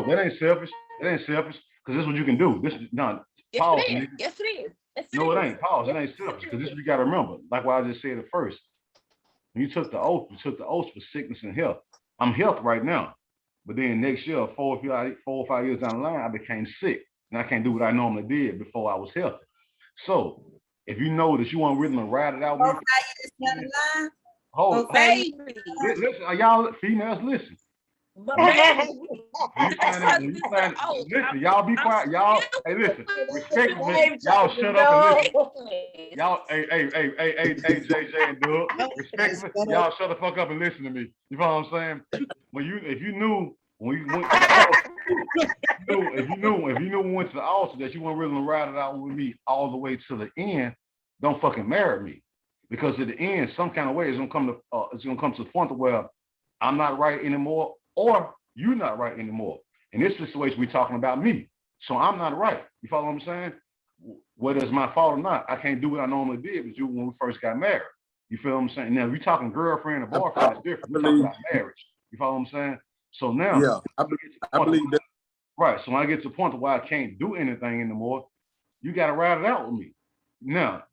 A: that ain't selfish. That ain't selfish. Because this is what you can do. This no
E: yes,
A: pause,
E: it is.
A: nigga.
E: Yes, it is. Yes, it
A: No, it
E: is.
A: ain't. Pause. It ain't selfish. Because this is what you gotta remember. Like what I just said at first. When you took the oath, for sickness and health. I'm healthy right now. But then next year, 4 or 5 years down the line, I became sick. And I can't do what I normally did before I was healthy. So if you know that you want rhythm and ride it out with me,
D: 4 5 years down the line.
A: hold,
D: 4 5 years.
E: Baby.
A: listen, y'all females, listen.
E: But baby,
A: When you sign, listen, y'all be quiet. Y'all, hey, listen, respectfully, y'all shut up and listen. Y'all, hey, JJ and Doug, respectfully, y'all shut the fuck up and listen to me. You know what I'm saying? If you knew when you went to the altar, if you knew when we went to the altar that you weren't really gonna ride it out with me all the way to the end, don't fucking marry me. Because at the end, some kind of way, it's gonna come to the point where I'm not right anymore, or you're not right anymore. In this situation, we're talking about me. So I'm not right. You follow what I'm saying? Whether it's my fault or not, I can't do what I normally did with you when we first got married. You feel what I'm saying? Now, if you're talking girlfriend or boyfriend, it's different. We're talking about marriage. You follow what I'm saying? So now,
B: Yeah, I believe that.
A: right. So when I get to the point where I can't do anything anymore, you got to ride it out with me. Now,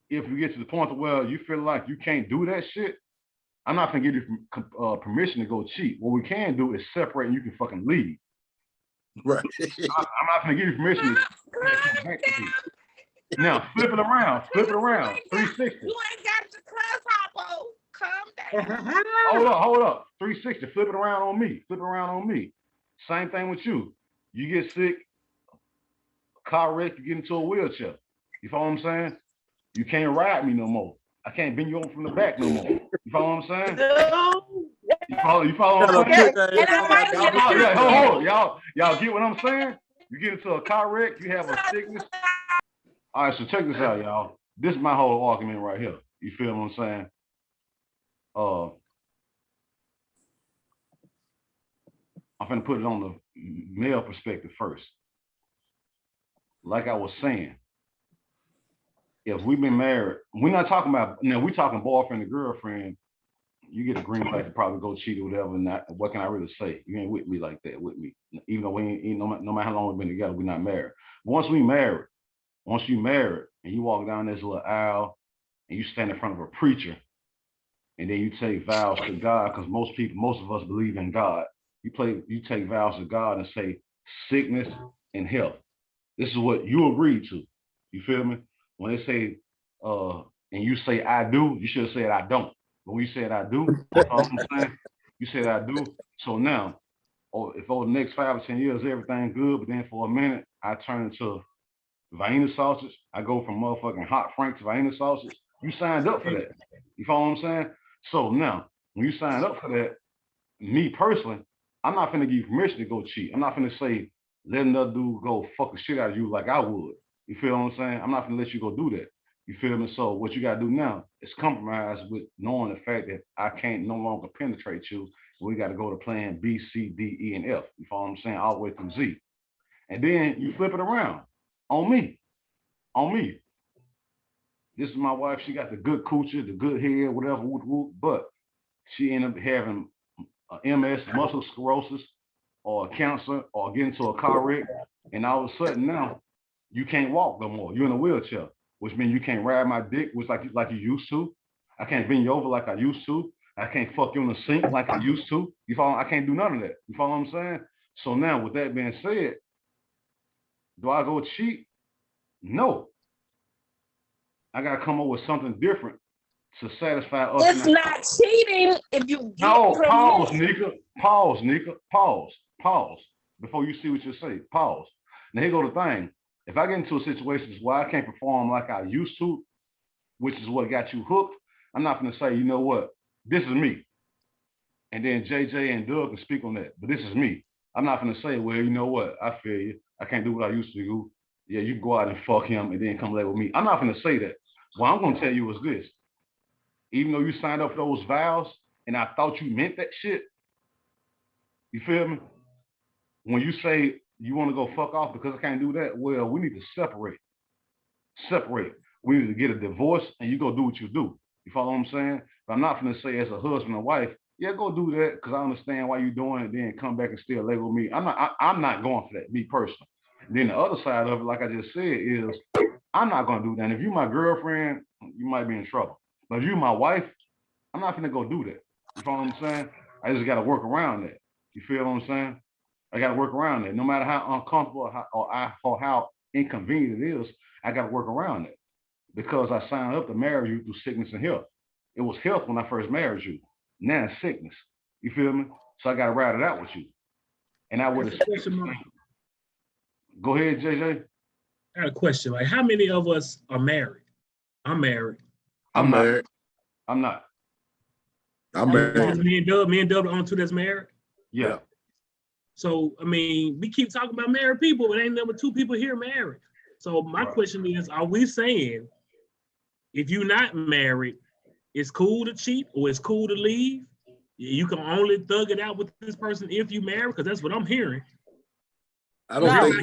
A: if you get to the point where you feel like you can't do that shit, I'm not gonna give you permission to go cheat. What we can do is separate and you can fucking leave.
B: Right.
A: I'm not gonna give you permission to come back to me. Now, flip it around, 360.
E: You ain't got your cuss hoppo. Calm down.
A: Hold up, 360, flip it around on me. Same thing with you. You get sick, car wreck, you get into a wheelchair. You follow what I'm saying? You can't ride me no more. I can't bend you over from the back no more. You follow what I'm saying? You follow what I'm saying? Hold on. Y'all get what I'm saying? You get into a car wreck, you have a sickness. All right, so check this out, y'all. This is my whole argument right here. You feel what I'm saying? I'm gonna put it on the male perspective first. Like I was saying, if we've been married, we're not talking about, now we're talking boyfriend and girlfriend. You get a green flag to probably go cheat or whatever. And what can I really say? You ain't with me like that with me. Even though we ain't no matter how long we've been together, we're not married. But once you married and you walk down this little aisle and you stand in front of a preacher and then you take vows to God, because most of us believe in God. You take vows to God and say sickness and health. This is what you agreed to. You feel me? When they say, and you say I do, you should have said I don't. But when you said I do, you know what I'm saying? You said I do. So now, if over the next 5 or 10 years everything good, but then for a minute I turn into Vienna sausage, I go from motherfucking hot frank to Vienna sausage. You signed up for that. You follow what I'm saying? So now, when you signed up for that, me personally, I'm not finna give you permission to go cheat. I'm not finna say let another dude go fuck the shit out of you like I would. You feel what I'm saying? I'm not gonna let you go do that. You feel me? So what you gotta do now is compromise with knowing the fact that I can't no longer penetrate you. We gotta go to plan B, C, D, E, and F. You follow what I'm saying? All the way through Z. And then you flip it around on me. On me. This is my wife. She got the good coochie, the good hair, whatever, but she ended up having MS, muscle sclerosis, or cancer, or get into a car wreck, and all of a sudden now you can't walk no more. You're in a wheelchair, which means you can't ride my dick, which like you used to. I can't bend you over like I used to. I can't fuck you in the sink like I used to. You follow? I can't do none of that. You follow what I'm saying? So now, with that being said, do I go cheat? No. I gotta come up with something different to satisfy us.
E: It's not cheating if you get
A: no, pause,
E: permission.
A: Nika. Pause. Before you see what you say, pause. Now here go the thing. If I get into a situation where I can't perform like I used to, which is what got you hooked, I'm not gonna say, you know what, this is me. And then JJ and Doug can speak on that, but this is me. I'm not gonna say, well, you know what, I feel you. I can't do what I used to do. Yeah, you can go out and fuck him and then come lay with me. I'm not gonna say that. What I'm gonna tell you is this. Even though you signed up for those vows and I thought you meant that shit, you feel me? When you say you want to go fuck off because I can't do that, well, we need to separate. separate. We either get a divorce and you go do what you do. You follow what I'm saying? But I'm not gonna say as a husband and wife, yeah, go do that because I understand why you're doing it, then come back and still label me. I'm not going for that, me personally. Then the other side of it, like I just said, is I'm not gonna do that. And if you're my girlfriend, you might be in trouble. But if you're my wife, I'm not gonna go do that. You follow what I'm saying? I just gotta work around that. You feel what I'm saying? I gotta work around that. No matter how uncomfortable or how inconvenient it is, I gotta work around it. Because I signed up to marry you through sickness and health. It was health when I first married you. Now it's sickness. You feel me? So I gotta ride it out with you. And I would have. Go ahead, JJ.
C: I got a question. Like, how many of us are married? I'm married.
B: I'm married.
A: I'm not.
B: I'm married.
C: Me and Dub are the only two that's married.
A: Yeah.
C: So I mean, we keep talking about married people, but ain't number two people here married. So my question is, are we saying if you're not married, it's cool to cheat or it's cool to leave? You can only thug it out with this person if you marry, because that's what I'm hearing.
B: I don't
E: No,
B: think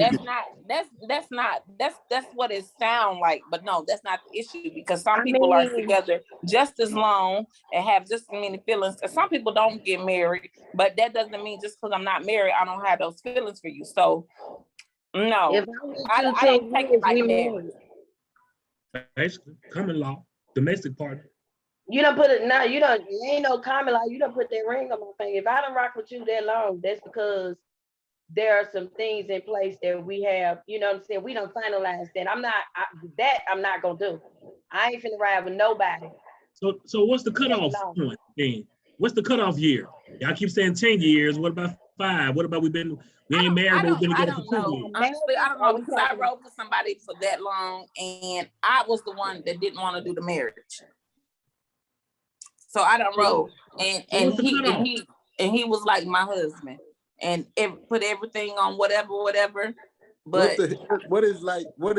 E: that's what it sounds like, but no, that's not the issue because some people are together just as long and have just as many feelings. And some people don't get married, but that doesn't mean just because I'm not married, I don't have those feelings for you. So no, I don't take it like that.
C: Basically, common law, domestic partner.
F: You don't put it now. You don't. Ain't no common law. You don't put that ring on my finger. If I don't rock with you that long, that's because there are some things in place that we have, you know what I'm saying? We don't finalize that. I'm not gonna do. I ain't finna ride with nobody.
C: So what's the cutoff point then? What's the cutoff year? Y'all keep saying 10 years. What about 5? What about we ain't married, but we've been together for 2 years?
E: Honestly, I don't know because I rode with somebody for that long and I was the one that didn't want to do the marriage. So I don't roll. And he was like my husband. And put everything on whatever. But
B: what is like my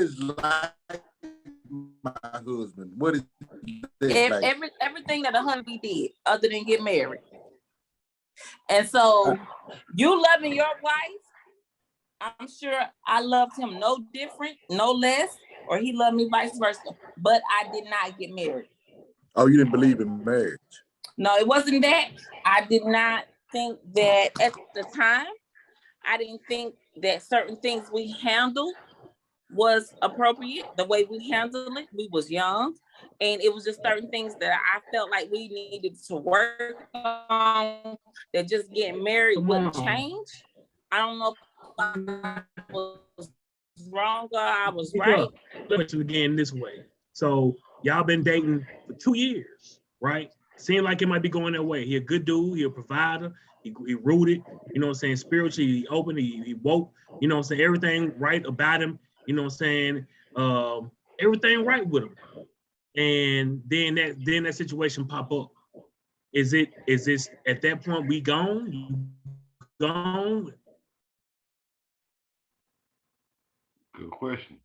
B: husband? What is like?
E: Everything that a husband did other than get married. And so you loving your wife, I'm sure I loved him no different, no less, or he loved me vice versa. But I did not get married.
B: Oh, you didn't believe in marriage?
E: No, it wasn't that. I did not think that at the time. I didn't think that certain things we handled was appropriate. The way we handled it, we was young, and it was just certain things that I felt like we needed to work on. That just getting married wouldn't change. I don't know if I was wrong or I was right.
C: Let me again this way. So y'all been dating for 2 years, right? Seemed like it might be going that way. He a good dude. He a provider. He rooted, you know what I'm saying, spiritually, he open, he woke, you know what I'm saying, everything right about him, you know what I'm saying, everything right with him. And then that situation pop up. Is this at that point we gone? You gone?
A: Good question.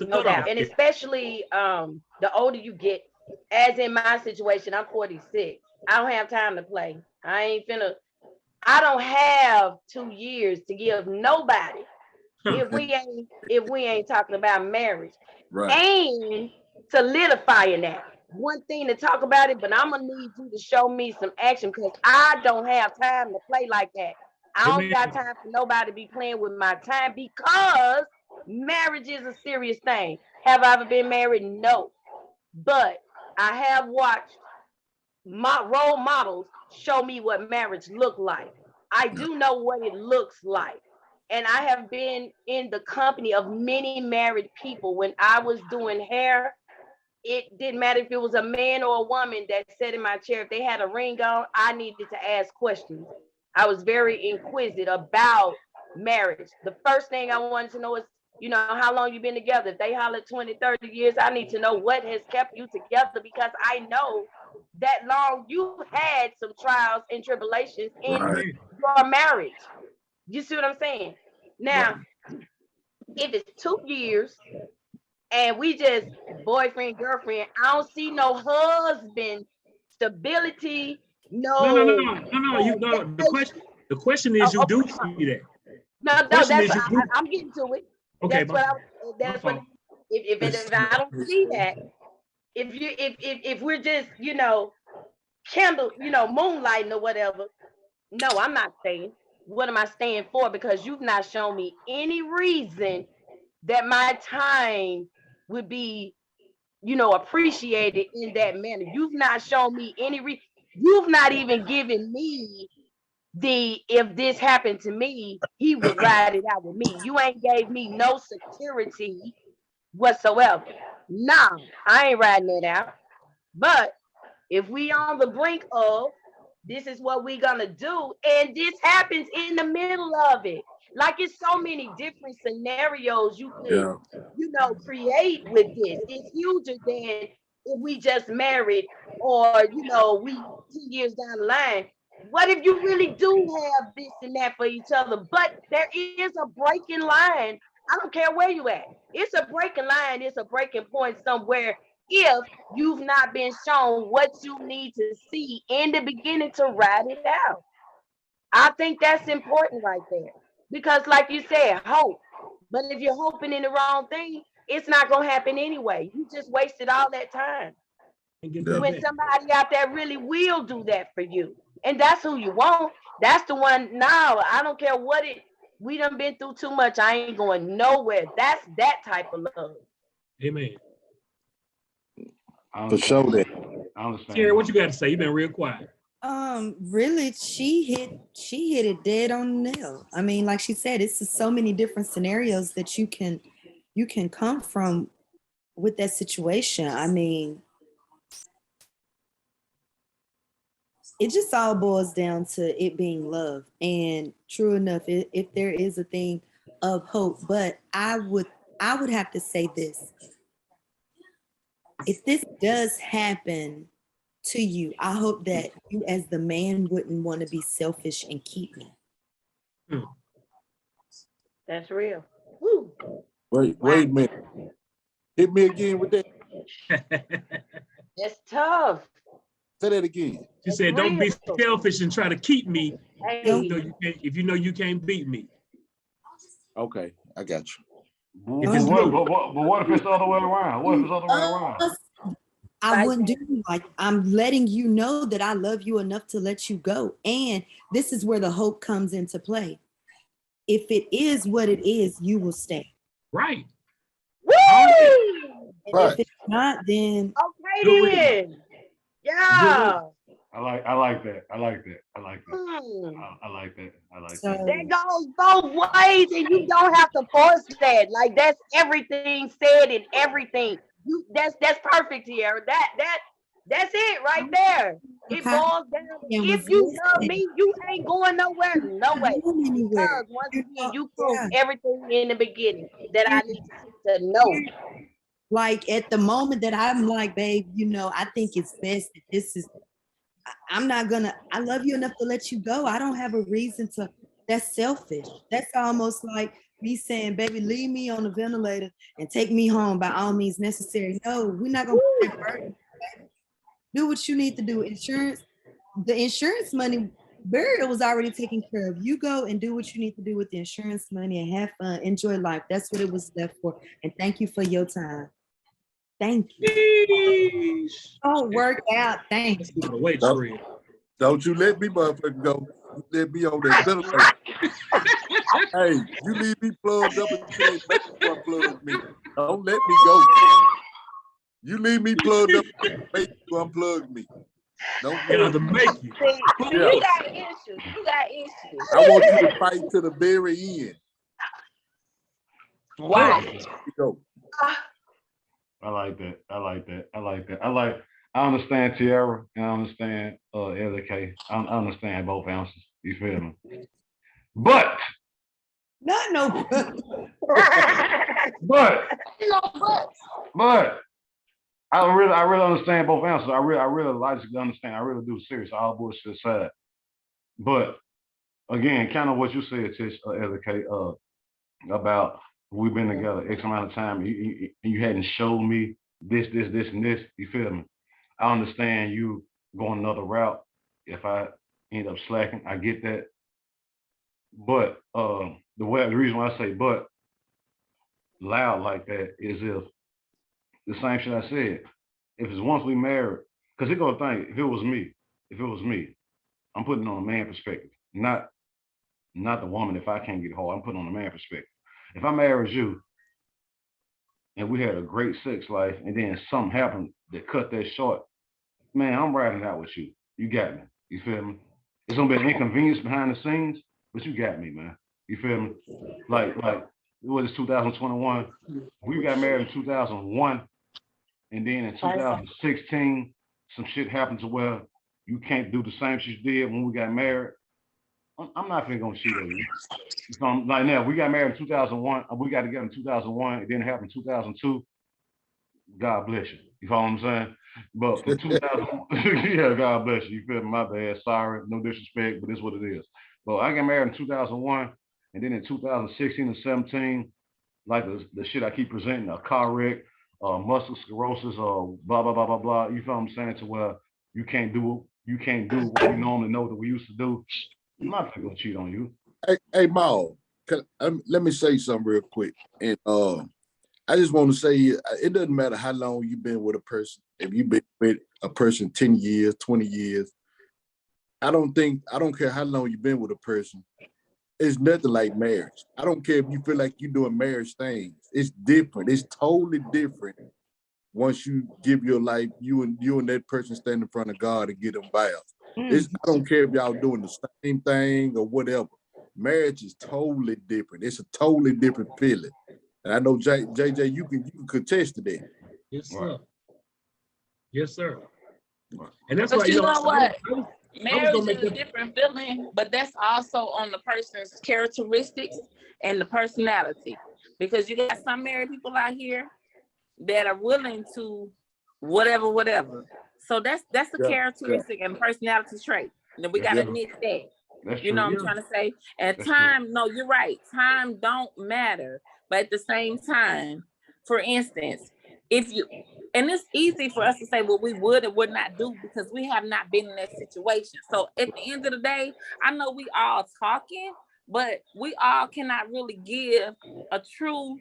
F: No doubt. And especially the older you get, as in my situation, I'm 46. I don't have time to play. I don't have 2 years to give nobody if we ain't talking about marriage.
B: Right.
F: And solidifying that. One thing to talk about it, but I'm gonna need you to show me some action because I don't have time to play like that. I don't got time for nobody to be playing with my time because marriage is a serious thing. Have I ever been married? No. But I have watched my role models show me what marriage looked like. I do know what it looks like. And I have been in the company of many married people. When I was doing hair, it didn't matter if it was a man or a woman that sat in my chair. If they had a ring on, I needed to ask questions. I was very inquisitive about marriage. The first thing I wanted to know is, you know, how long you been together. If they hollered 20, 30 years, I need to know what has kept you together because I know that long you had some trials and tribulations in your marriage. You see what I'm saying? Now, if it's 2 years and we just boyfriend, girlfriend. I don't see no husband stability.
C: No, no, no,
F: No.
C: no, no, no. You no. The question is, you
F: Oh,
C: do see that.
F: no,
C: The question
F: that's
C: is, you do.
F: I'm getting to it.
C: Okay,
F: That's what I.
C: my
F: That's what.
C: fault.
F: If I don't see that, if we're just candle moonlighting or whatever, no, I'm not staying. What am I staying for? Because you've not shown me any reason that my time would be appreciated in that manner. You've not shown me any you've not even given me if this happened to me, he would ride it out with me. You ain't gave me no security whatsoever. Nah, I ain't riding it out. But if we on the brink of this is what we gonna do, and this happens in the middle of it. Like it's so many different scenarios you could, create with this. It's huger than if we just married or we 2 years down the line. What if you really do have this and that for each other? But there is a breaking line. I don't care where you at. It's a breaking line. It's a breaking point somewhere if you've not been shown what you need to see in the beginning to ride it out. I think that's important right there. Because like you said, hope. But if you're hoping in the wrong thing, it's not going to happen anyway. You just wasted all that time. When somebody out there really will do that for you. And that's who you want. That's the one. Now, I don't care we done been through too much. I ain't going nowhere. That's that type of love.
C: Amen.
B: For sure that.
A: I understand.
C: Tiara, what you got to say? You've been real quiet.
D: Really, she hit it dead on the nail. I mean, like she said, it's just so many different scenarios that you can come from with that situation. I mean, it just all boils down to it being love. And true enough, if there is a thing of hope, but I would have to say this. If this does happen to you, I hope that you as the man wouldn't want to be selfish and keep me.
F: That's real. Woo.
B: Wait a minute. Hit me again with that.
F: That's tough.
B: Say that again.
C: She said, "Don't be selfish and try to keep me if you know you can't beat me."
B: Okay, I got you.
A: But what if it's the other way around? What if it's the other way around?
D: I wouldn't do like I'm letting you know that I love you enough to let you go. And this is where the hope comes into play. If it is what it is, you will stay.
C: Right.
F: Woo!
D: And if it's not, then
F: okay then. Yeah.
A: I like that. I like that. I like that. I like that.
F: That goes both ways, and you don't have to force that. Like that's everything said and everything. That's perfect, Tiara. That's it right there. It boils down. If you love me, you ain't going nowhere. No way. Because once again, you proved everything in the beginning that I need to know.
D: Like at the moment that I'm like, babe, I think it's best that this is. I love you enough to let you go. I don't have a reason to. That's selfish. That's almost like me saying, baby, leave me on the ventilator and take me home by all means necessary. No, we're not going to put that burden. Do what you need to do. The insurance money, burial was already taken care of. You go and do what you need to do with the insurance money and have fun. Enjoy life. That's what it was left for. And thank you for your time. Thank you. Oh, work out. Thanks.
B: Don't you let me motherfucker go. You let me on that ventilator. Hey, you leave me plugged up until they make you unplug me. Don't let me go. You leave me plugged up until they make you unplug me. Don't
C: make you.
F: You got issues.
B: I want you to fight to the very end.
F: Wow.
B: Go.
A: I like that. I understand Tiara and I understand LK. I understand both answers. You feel me? But I really understand both answers. I really logically understand. I really do. Serious, all bullshit aside. But again, kind of what you said, Tish, LK, about we've been together X amount of time, and you hadn't showed me this, and this. You feel me? I understand you going another route. If I end up slacking, I get that. But the reason why I say but loud like that is if the same shit I said. If it's once we married, because it go think if it was me, I'm putting it on a man perspective, not the woman. If I can't get hard, I'm putting on a man perspective. If I married you and we had a great sex life, and then something happened that cut that short, man, I'm riding out with you. You got me. You feel me? It's gonna be an inconvenience behind the scenes, but you got me, man. You feel me? Like it was 2021. We got married in 2001, and then in 2016, some shit happened to where you can't do the same shit you did when we got married. I'm not gonna cheat on you. Like now, we got married in 2001. We got together in 2001. It didn't happen in 2002. God bless you. You know what I'm saying? But from 2000, yeah, God bless you. You feel me? My bad. Sorry, no disrespect, but it's what it is. But I got married in 2001, and then in 2016 and 17, like the shit I keep presenting, a car wreck, muscle sclerosis, blah blah blah blah blah. You feel what I'm saying? To where you can't do what we normally know that we used to do. I'm not gonna cheat on you.
B: Hey, Maul, let me say something real quick. And I just want to say it doesn't matter how long you've been with a person. If you've been with a person 10 years, 20 years, I don't care how long you've been with a person. It's nothing like marriage. I don't care if you feel like you're doing marriage things. It's different. It's totally different once you give your life, you and that person stand in front of God and get them vows. I don't care if y'all doing the same thing or whatever. Marriage is totally different. It's a totally different feeling. And I know JJ, you can contest to that.
C: Yes, sir. Right. Yes, sir.
A: Right.
C: And that's
E: but
C: why
E: you know what? Marriage is a
C: that
E: different feeling, but that's also on the person's characteristics and the personality. Because you got some married people out here that are willing to whatever. So that's the characteristic and personality trait. And we gotta admit that.
A: That's
E: you know what I'm trying to say? And that's time, true. No, you're right. Time don't matter. But at the same time, for instance, if you, and it's easy for us to say what we would and would not do because we have not been in that situation. So at the end of the day, I know we all talking, but we all cannot really give a true,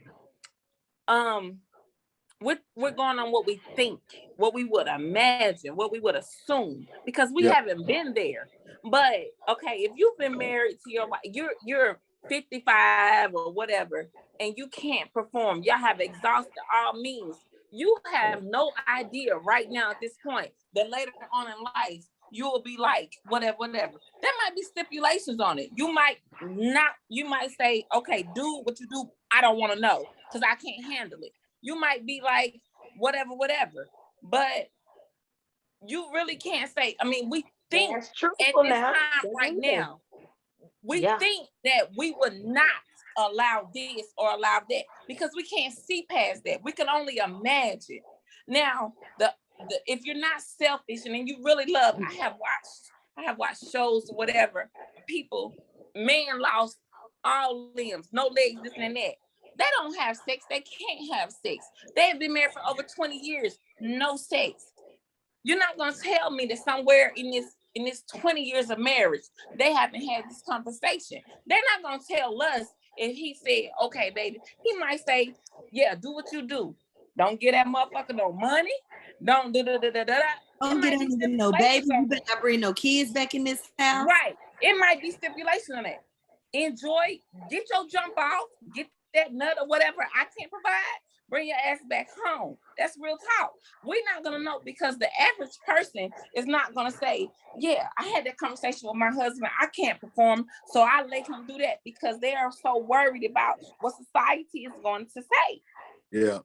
E: we're going on what we think, what we would imagine, what we would assume, because we haven't been there. But okay, if you've been married to your wife, you're 55 or whatever, and you can't perform, y'all have exhausted all means. You have no idea right now at this point that later on in life you will be like whatever. There might be stipulations on it. You might say, okay, do what you do. I don't want to know because I can't handle it. You might be like, whatever, but you really can't say. I mean, we think at this time right now, we think that we would not allow this or allow that because we can't see past that. We can only imagine. Now, if you're not selfish and then you really love, I have watched shows or whatever. Man lost all limbs, no legs, this and that. They don't have sex. They can't have sex. They have been married for over 20 years. No sex. You're not going to tell me that somewhere in this 20 years of marriage, they haven't had this conversation. They're not going to tell us if he said, okay, baby. He might say, yeah, do what you do. Don't get that motherfucker no money. Don't da-da-da-da-da-da.
D: Don't get anything no baby. You better not bring no kids back in this house.
E: Right. It might be stipulation on that. Enjoy. Get your jump off. Get that nut or whatever I can't provide, bring your ass back home. That's real talk. We're not gonna know because the average person is not gonna say, yeah, I had that conversation with my husband. I can't perform, so I let him do that because they are so worried about what society is going to say.
B: Yeah,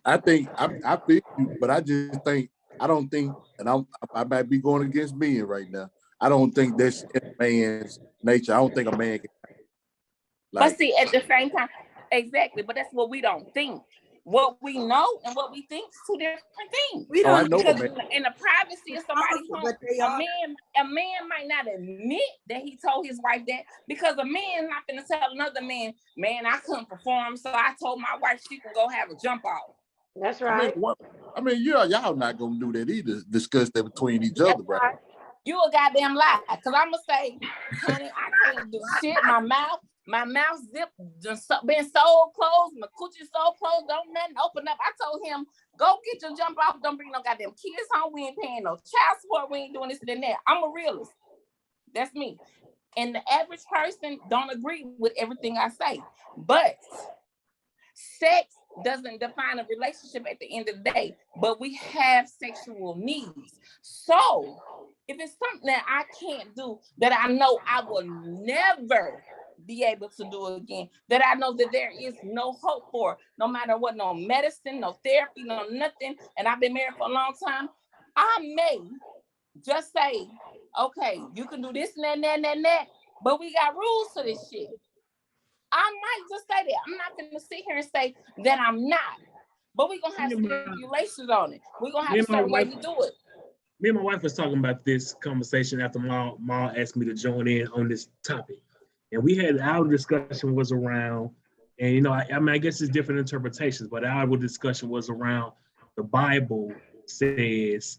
B: I think I feel you, but I don't think, and I might be going against men right now. I don't think that's in a man's nature. I don't think a man can.
E: But see, at the same time. Exactly, but that's what we don't think. what we know and what we think is two different things.
D: We
B: Oh, I
D: don't
B: know,
E: Because
B: man.
E: in the privacy of somebody's home,
D: but they
E: a
D: are.
E: man might not admit that he told his wife that, because a man not gonna tell another man, I couldn't perform, so I told my wife she can go have a jump off.
F: That's
B: I mean,
F: right.
B: what? I mean, y'all not gonna do that either. Discuss that between each other,
E: That's
B: right?
E: right. You a goddamn lie. Cause I'm gonna say, honey, I can't do shit. My mouth zip just been so closed. My coochie so closed. Don't nothing open up. I told him, go get your jump off. Don't bring no goddamn kids home. We ain't paying no child support. We ain't doing this and that. I'm a realist. That's me. And the average person don't agree with everything I say. But sex doesn't define a relationship at the end of the day, but we have sexual needs. So if it's something that I can't do, that I know I will never be able to do again, that I know that there is no hope for, no matter what, no medicine, no therapy, no nothing, and I've been married for a long time, I may just say, okay, you can do this and that and that and that, but we got rules to this shit. I might just say that. I'm not going to sit here and say that I'm not. But we're going to have stipulations on it. We're going to have a certain way to do it.
C: Me and my wife was talking about this conversation after Ma asked me to join in on this topic. And we had, our discussion was around, and you know, I mean, I guess it's different interpretations, but our discussion was around the Bible says,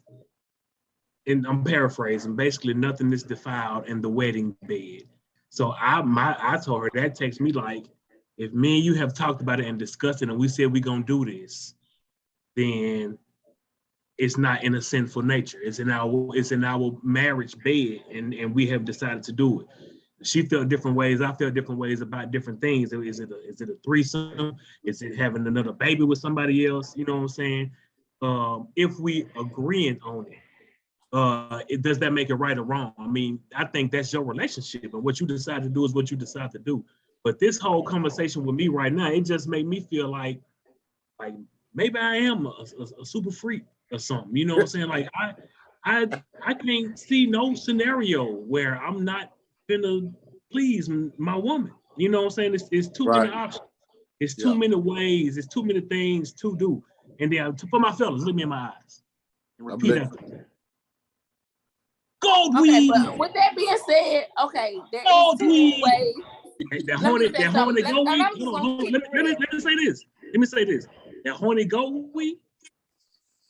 C: and I'm paraphrasing, basically nothing is defiled in the wedding bed. So I told her that takes me like, if me and you have talked about it and discussed it and we said we're gonna do this, then it's not in a sinful nature. It's in our marriage bed, and we have decided to do it. She felt different ways. I felt different ways about different things. Is it a threesome? Is it having another baby with somebody else? You know what I'm saying? If we agreeing on it, does that make it right or wrong? I mean, I think that's your relationship, and what you decide to do is what you decide to do. But this whole conversation with me right now, it just made me feel like maybe I am a super freak or something. You know what I'm saying? Like I can't see no scenario where I'm not gonna please my woman. You know what I'm saying? It's too many options. It's too many ways. It's too many things to do. And then for my fellas, look me in my eyes and repeat after me. Gold weed.
E: But with that being said, okay, there
C: Gold
E: is two ways.
C: That horny gold weed. Let me say this. That horny gold weed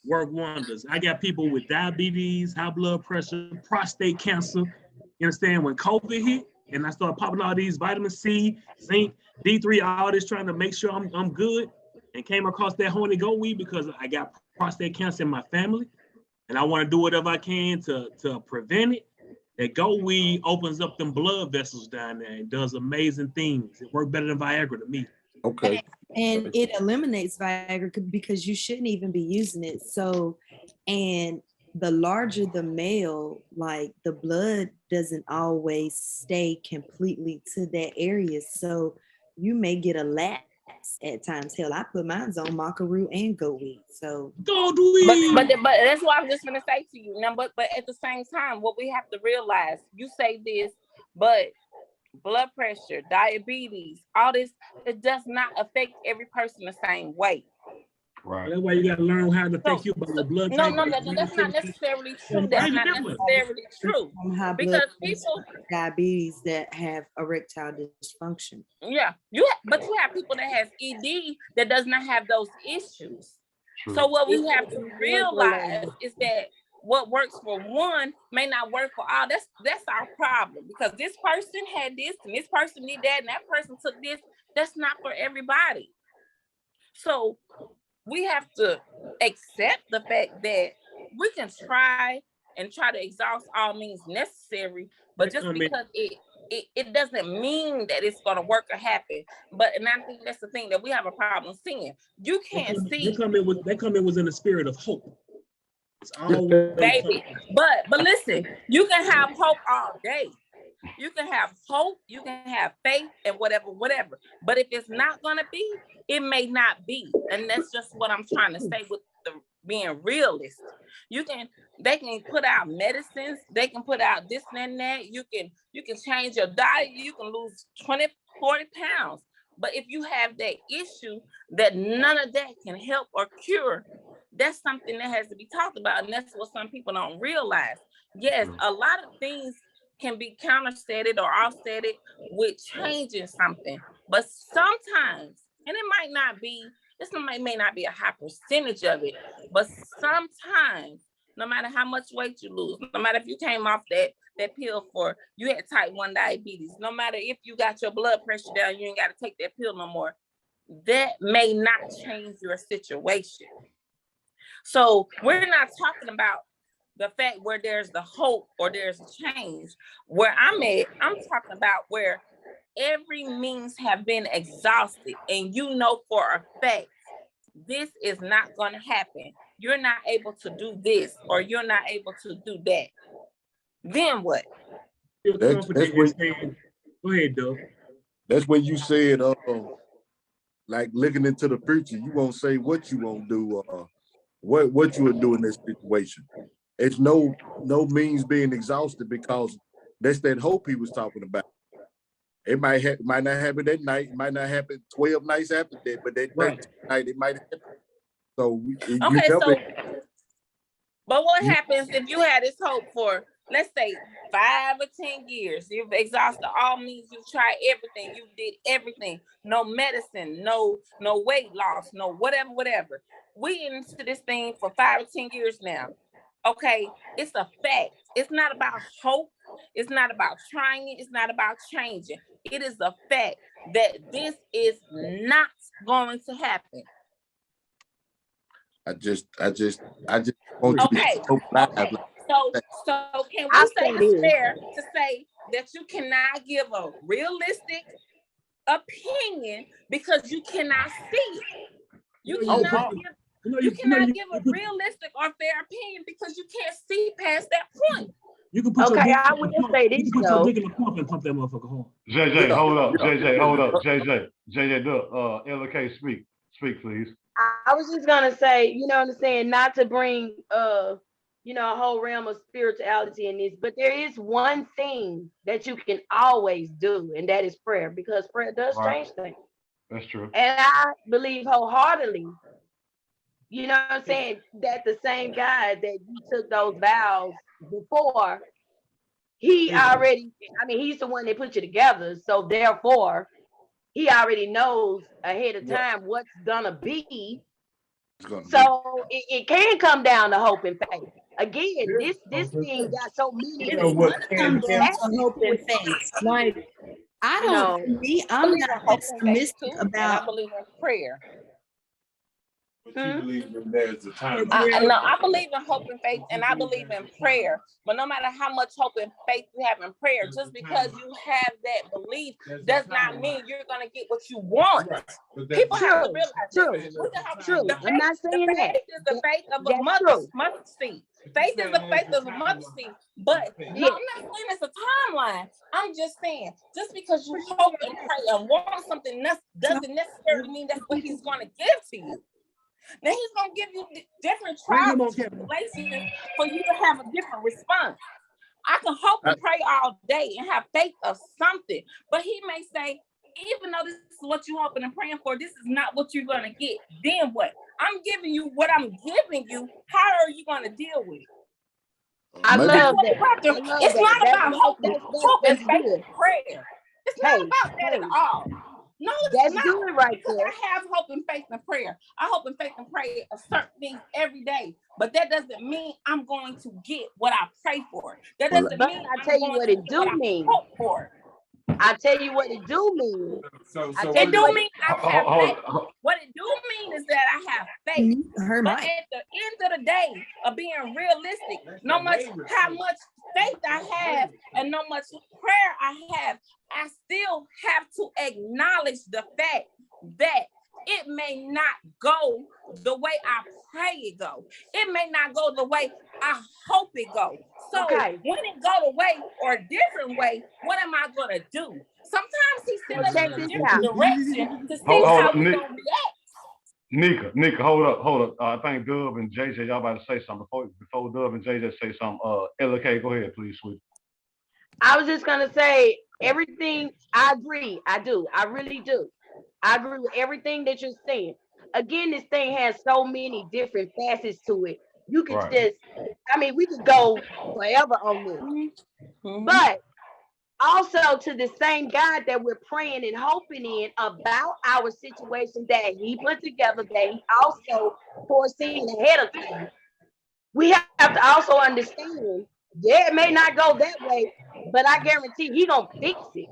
C: work wonders. I got people with diabetes, high blood pressure, prostate cancer. You understand? When COVID hit and I started popping all these vitamin C, zinc, D3, all this, trying to make sure I'm good, and came across that horny gold weed because I got prostate cancer in my family, and I want to do whatever I can to prevent it. That gold weed opens up them blood vessels down there and does amazing things. It works better than Viagra to me.
B: Okay.
D: And it eliminates Viagra because you shouldn't even be using it. So, and the larger the male, like the blood doesn't always stay completely to that area. So you may get a lapse at times. Hell, I put mine on macaroon and goat weed. So
C: goat weed.
E: But that's what I'm just gonna say to you. Now, but at the same time, what we have to realize, you say this, but blood pressure, diabetes, all this, it does not affect every person the same way.
A: Right.
C: That's why you got to learn how to think about your blood type.
E: No, that's not necessarily true. That's not necessarily true. Because people
D: diabetes that have erectile dysfunction.
E: Yeah, but you have people that has ED that does not have those issues.
A: True.
E: So what we have to realize is that what works for one may not work for all. That's our problem, because this person had this and this person did that and that person took this. That's not for everybody. So we have to accept the fact that we can try to exhaust all means necessary, but just because it doesn't mean that it's going to work or happen. And I think that's the thing that we have a problem seeing. You can't see.
C: They come in was in the spirit of hope. It's always
E: baby. But listen, you can have hope all day. You can have hope, you can have faith, and whatever. But if it's not gonna be, it may not be. And that's just what I'm trying to say with being realist. They can put out medicines, they can put out this and that. You can change your diet, you can lose 20, 40 pounds. But if you have that issue that none of that can help or cure, that's something that has to be talked about. And that's what some people don't realize. Yes, a lot of things can be counterstated or offsetted with changing something. But sometimes, and it might not be, may not be a high percentage of it, but sometimes, no matter how much weight you lose, no matter if you came off that pill for, you had type 1 diabetes, no matter if you got your blood pressure down, you ain't got to take that pill no more, that may not change your situation. So we're not talking about the fact where there's the hope or there's a change. Where I'm at, I'm talking about where every means have been exhausted and you know for a fact this is not going to happen. You're not able to do this or you're not able to do that. Then what?
B: That's when,
C: go ahead, Doug.
B: That's when you said, like looking into the future, you won't say what you won't do, what you will do in this situation. It's no means being exhausted, because that's that hope he was talking about. It might not happen that night. It might not happen 12 nights after that, but that night it might happen. So
E: but what happens if you had this hope for, let's say, 5 or 10 years? You've exhausted all means. You've tried everything. You did everything. No medicine, no weight loss, no whatever. We into this thing for 5 or 10 years now. Okay, it's a fact. It's not about hope. It's not about trying it. It's not about changing. It is a fact that this is not going to happen.
B: I just want you to hope live.
E: Okay. So can we say it's fair to say that you cannot give a realistic opinion because you cannot see it? You cannot give a realistic or fair opinion because you can't see past that point.
C: You can put
F: I would say this, though.
C: You can put your dick in the pump and pump that motherfucker home.
A: JJ, hold up. JJ, look, LK, speak, please.
F: I was just gonna say, you know what I'm saying, not to bring a whole realm of spirituality in this, but there is one thing that you can always do, and that is prayer, because prayer does change things.
A: That's true.
F: And I believe wholeheartedly, you know what I'm saying, that the same guy that you took those vows before, he already, he's the one that put you together. So therefore, he already knows ahead of time what's gonna be. So it can come down to hope and faith. Again, this thing got so many.
D: Come down to hope and faith. Like, I don't. I'm not pessimistic about.
E: I believe in prayer.
H: But you believe in there's a time.
E: I believe in hope and faith, and I believe in prayer. But no matter how much hope and faith you have in prayer, just because you have that belief does not mean you're gonna get what you want. Right. People have to realize
F: True. I'm not saying that.
E: Faith is the faith of a mustard seed. Faith is the faith of a mustard seed. But no, I'm not saying it's a timeline. I'm just saying, just because you hope and pray and want something doesn't necessarily mean that's what he's gonna give to you. Then he's gonna give you different trials and tribulations for you to have a different response. I can hope and pray all day and have faith of something, but he may say, even though this is what you're hoping and praying for, this is not what you're gonna get. Then what? I'm giving you what I'm giving you. How are you gonna deal with it?
F: I love that.
E: It's not about hope and faith and prayer. It's not about that at all. No,
F: that's
E: not.
F: Good right there.
E: I have hope and faith and prayer. I hope and faith and pray of certain things every day, but that doesn't mean I'm going to get what I pray for. That doesn't mean
F: I tell you what it do mean. I tell you what it do mean.
E: It do mean I have faith. What it do mean is that I have faith. But at the end of the day, of being realistic, no matter how much faith I have and no much prayer I have, I still have to acknowledge the fact that it may not go the way I pray it go. It may not go the way I hope it go. So when it go the way or a different way, what am I gonna do? Sometimes he sends us in a different direction to see how we're gonna react.
A: Nika, hold up. I think Dub and JJ, y'all about to say something. Before Dub and JJ say something, LK, go ahead, please, sweet.
F: I was just gonna say everything. I agree. I do. I really do. I agree with everything that you're saying. Again, this thing has so many different facets to it. You could
A: Right.
F: just, I mean, we could go forever on this.
E: Mhm.
F: But also to the same God that we're praying and hoping in about our situation that he put together, that he also foreseen ahead of time. We have to also understand, yeah, it may not go that way, but I guarantee he gonna fix it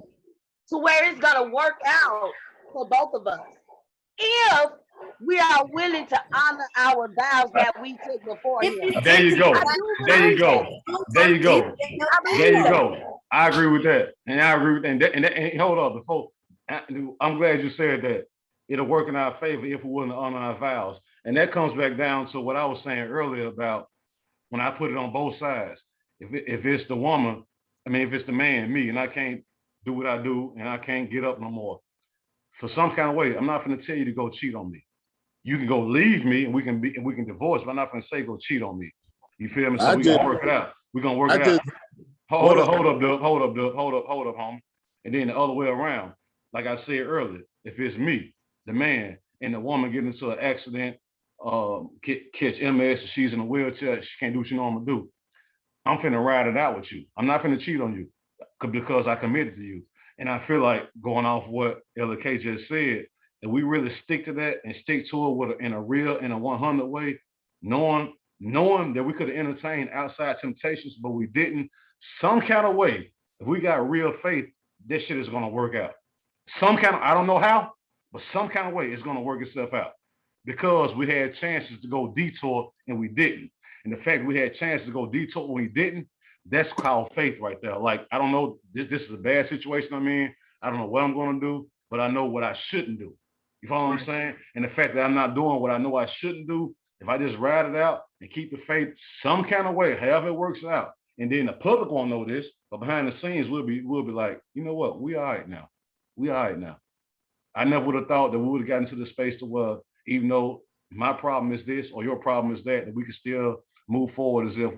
F: to where it's gonna work out for both of us. If we are willing to honor our vows that we took before
D: If
F: him.
D: you
A: There you go.
F: I do
A: There you
F: believe
A: go.
F: that.
A: There you go.
F: I
A: There
F: believe
A: you
F: that.
A: go. I agree with that, and I agree with that. And hold up, before I'm glad you said that. It'll work in our favor if we're willing to honor our vows, and that comes back down to what I was saying earlier about when I put it on both sides. If it's the woman, I mean, if it's the man, me, and I can't do what I do, and I can't get up no more, for some kind of way, I'm not going to tell you to go cheat on me. You can go leave me, and we can divorce, but I'm not going to say go cheat on me. You feel me? So
B: I
A: we
B: just,
A: gonna work it out. We're gonna work
B: I
A: it
B: just,
A: out. Hold up, Doug. Hold up, homie. And then the other way around. Like I said earlier, if it's me, the man, and the woman get into an accident, catch MS, and she's in a wheelchair, she can't do what she normally do. I'm finna ride it out with you. I'm not finna cheat on you because I committed to you. And I feel like going off what Ella K just said, if we really stick to that and stick to it in a real, in a 100 way, knowing that we could have entertained outside temptations, but we didn't, some kind of way, if we got real faith, this shit is gonna work out. Some kind of, I don't know how, but some kind of way it's gonna work itself out. Because we had chances to go detour and we didn't. And the fact we had chances to go detour when we didn't, that's called faith right there. Like, I don't know, this is a bad situation I'm in. I don't know what I'm gonna do, but I know what I shouldn't do. You follow what I'm saying? And the fact that I'm not doing what I know I shouldn't do, if I just ride it out and keep the faith some kind of way, however it works out, and then the public won't know this, but behind the scenes we'll be like, you know what, we all right now. We all right now. I never would have thought that we would have gotten to the space to where, even though my problem is this or your problem is that we can still move forward as if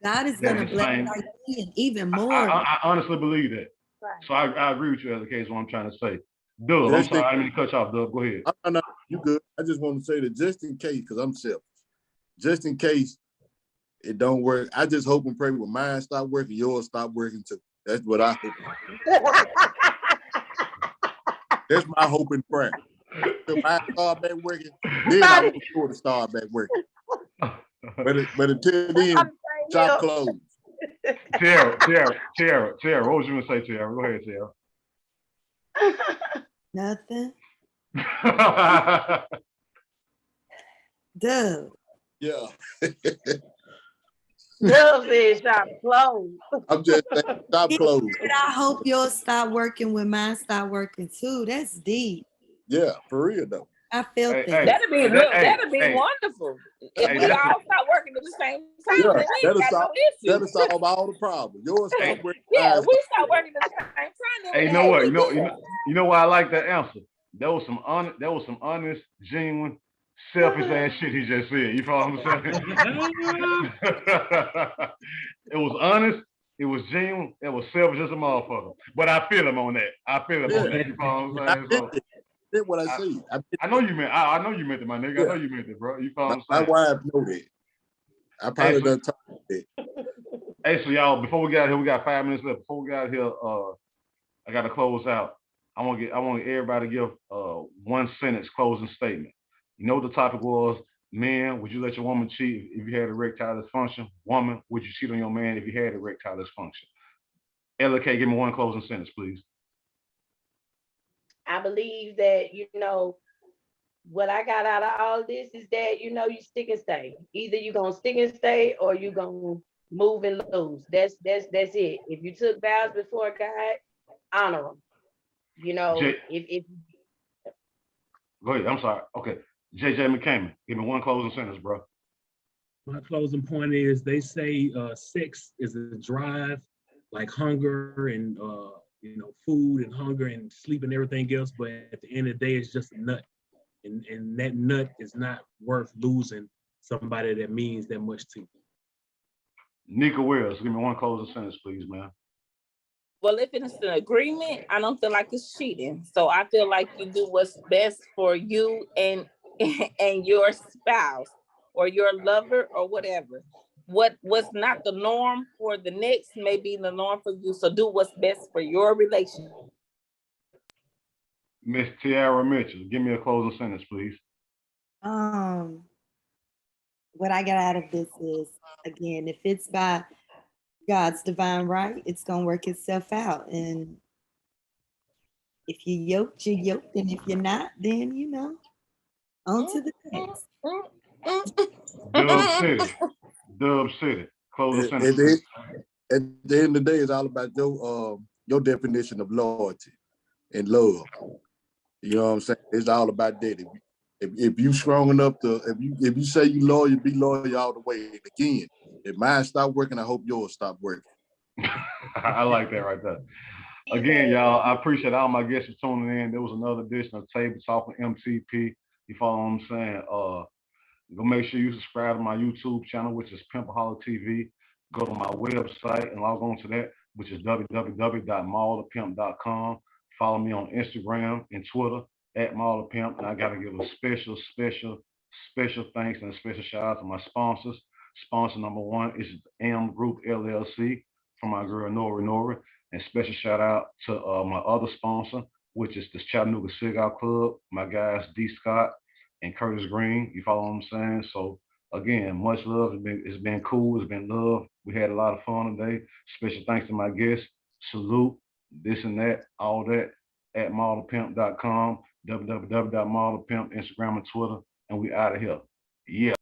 D: God is
A: they're
D: gonna
A: the
D: bless
A: same.
D: our kid even more.
A: I honestly believe that.
F: Right.
A: So I agree with you, as the case, what I'm trying to say. Dub, I'm
B: Just
A: sorry,
B: in-
A: I didn't mean to cut you off, Dub. Go ahead.
B: no, you good. I just want to say that just in case, because I'm selfish, just in case it don't work, I just hope and pray when mine stop working, yours stop working too. That's what I hope. That's my hope and prayer. If mine start back working, then I want sure to start back working. But until then, shop closed.
A: Tiara, what was you gonna say, Tiara? Go ahead, Tiara.
D: Nothing. Dude.
B: Yeah.
F: Dub said shop closed.
B: I'm just saying, shop closed.
D: I hope yours stop working when mine stop working too. That's deep.
B: Yeah, for real though.
D: I felt
A: Hey,
D: that.
E: That'd be that'd be wonderful. If
A: Hey,
E: we all
A: that's
E: start working at the same time,
B: Yeah,
E: then we ain't got no
B: that'll
E: issues.
B: solve all the problems. Yours stop working.
E: Yeah,
B: mine's
E: we
B: stop
E: start
B: working.
E: working at the same time. Then
A: Hey,
E: we
A: you know what?
E: we
A: You know why I like that answer? That was some honest, genuine, selfish ass shit he just said. You follow what I'm saying? It was honest, it was genuine, it was selfish as a motherfucker. But I feel him on that. You follow what I'm saying? So,
B: That's what I say.
A: I know you meant. I know you meant it, my nigga. I know you meant it, bro. You follow what
B: My
A: I'm saying?
B: wife know that. I probably done talked that.
A: Hey, so y'all, before we got here, we got 5 minutes left. Before we got here, I got to close out. I want everybody to give 1 sentence closing statement. You know what the topic was? Man, would you let your woman cheat if you had erectile dysfunction? Woman, would you cheat on your man if you had erectile dysfunction? Ella K, give me 1 closing sentence, please.
F: I believe that, what I got out of all this is that, you stick and stay. Either you're going to stick and stay or you're going to move and lose. That's it. If you took vows before God, honor them. If
A: Go ahead. I'm sorry. Okay. JJ McKamey, give me 1 closing sentence, bro.
C: My closing point is they say sex is a drive, like hunger and food and hunger and sleep and everything else. But at the end of the day, it's just a nut. And that nut is not worth losing somebody that means that much to you.
A: Nika Wills, give me 1 closing sentence, please, man.
E: Well, if it's an agreement, I don't feel like it's cheating. So I feel like you do what's best for you and and your spouse or your lover or whatever. What's not the norm for the next may be the norm for you. So do what's best for your relationship.
A: Miss Tiara Mitchell, give me a closing sentence, please.
D: What I got out of this is, again, if it's by God's divine right, it's gonna work itself out. And if you yoked, you're yoked, and if you're not, then on to the next.
A: Dub City, closing
B: At,
A: sentence.
B: at the, at the end of the day, it's all about your definition of loyalty and love. You know what I'm saying? It's all about that. If you strong enough to, if you say you loyal, be loyal all the way. And again, if mine stop working, I hope yours stop working.
A: I like that right there. Again, y'all, I appreciate all my guests for tuning in. There was another edition of Table Talk with MTP. You follow what I'm saying? Go make sure you subscribe to my YouTube channel, which is Pimpoholic TV. Go to my website and log on to that, which is www.mallthepimp.com. Follow me on Instagram and Twitter at @mallthepimp. And I got to give a special thanks and a special shout out to my sponsors. Sponsor number one is M Group LLC from my girl Nori. And special shout out to my other sponsor, which is the Chattanooga Cigar Club, my guys D. Scott and Curtis Green. You follow what I'm saying? So again, much love. It's been cool. It's been love. We had a lot of fun today. Special thanks to my guests. Salute, this and that, all that at mallthepimp.com, www.mallthepimp, Instagram and Twitter, and we out of here. Yeah.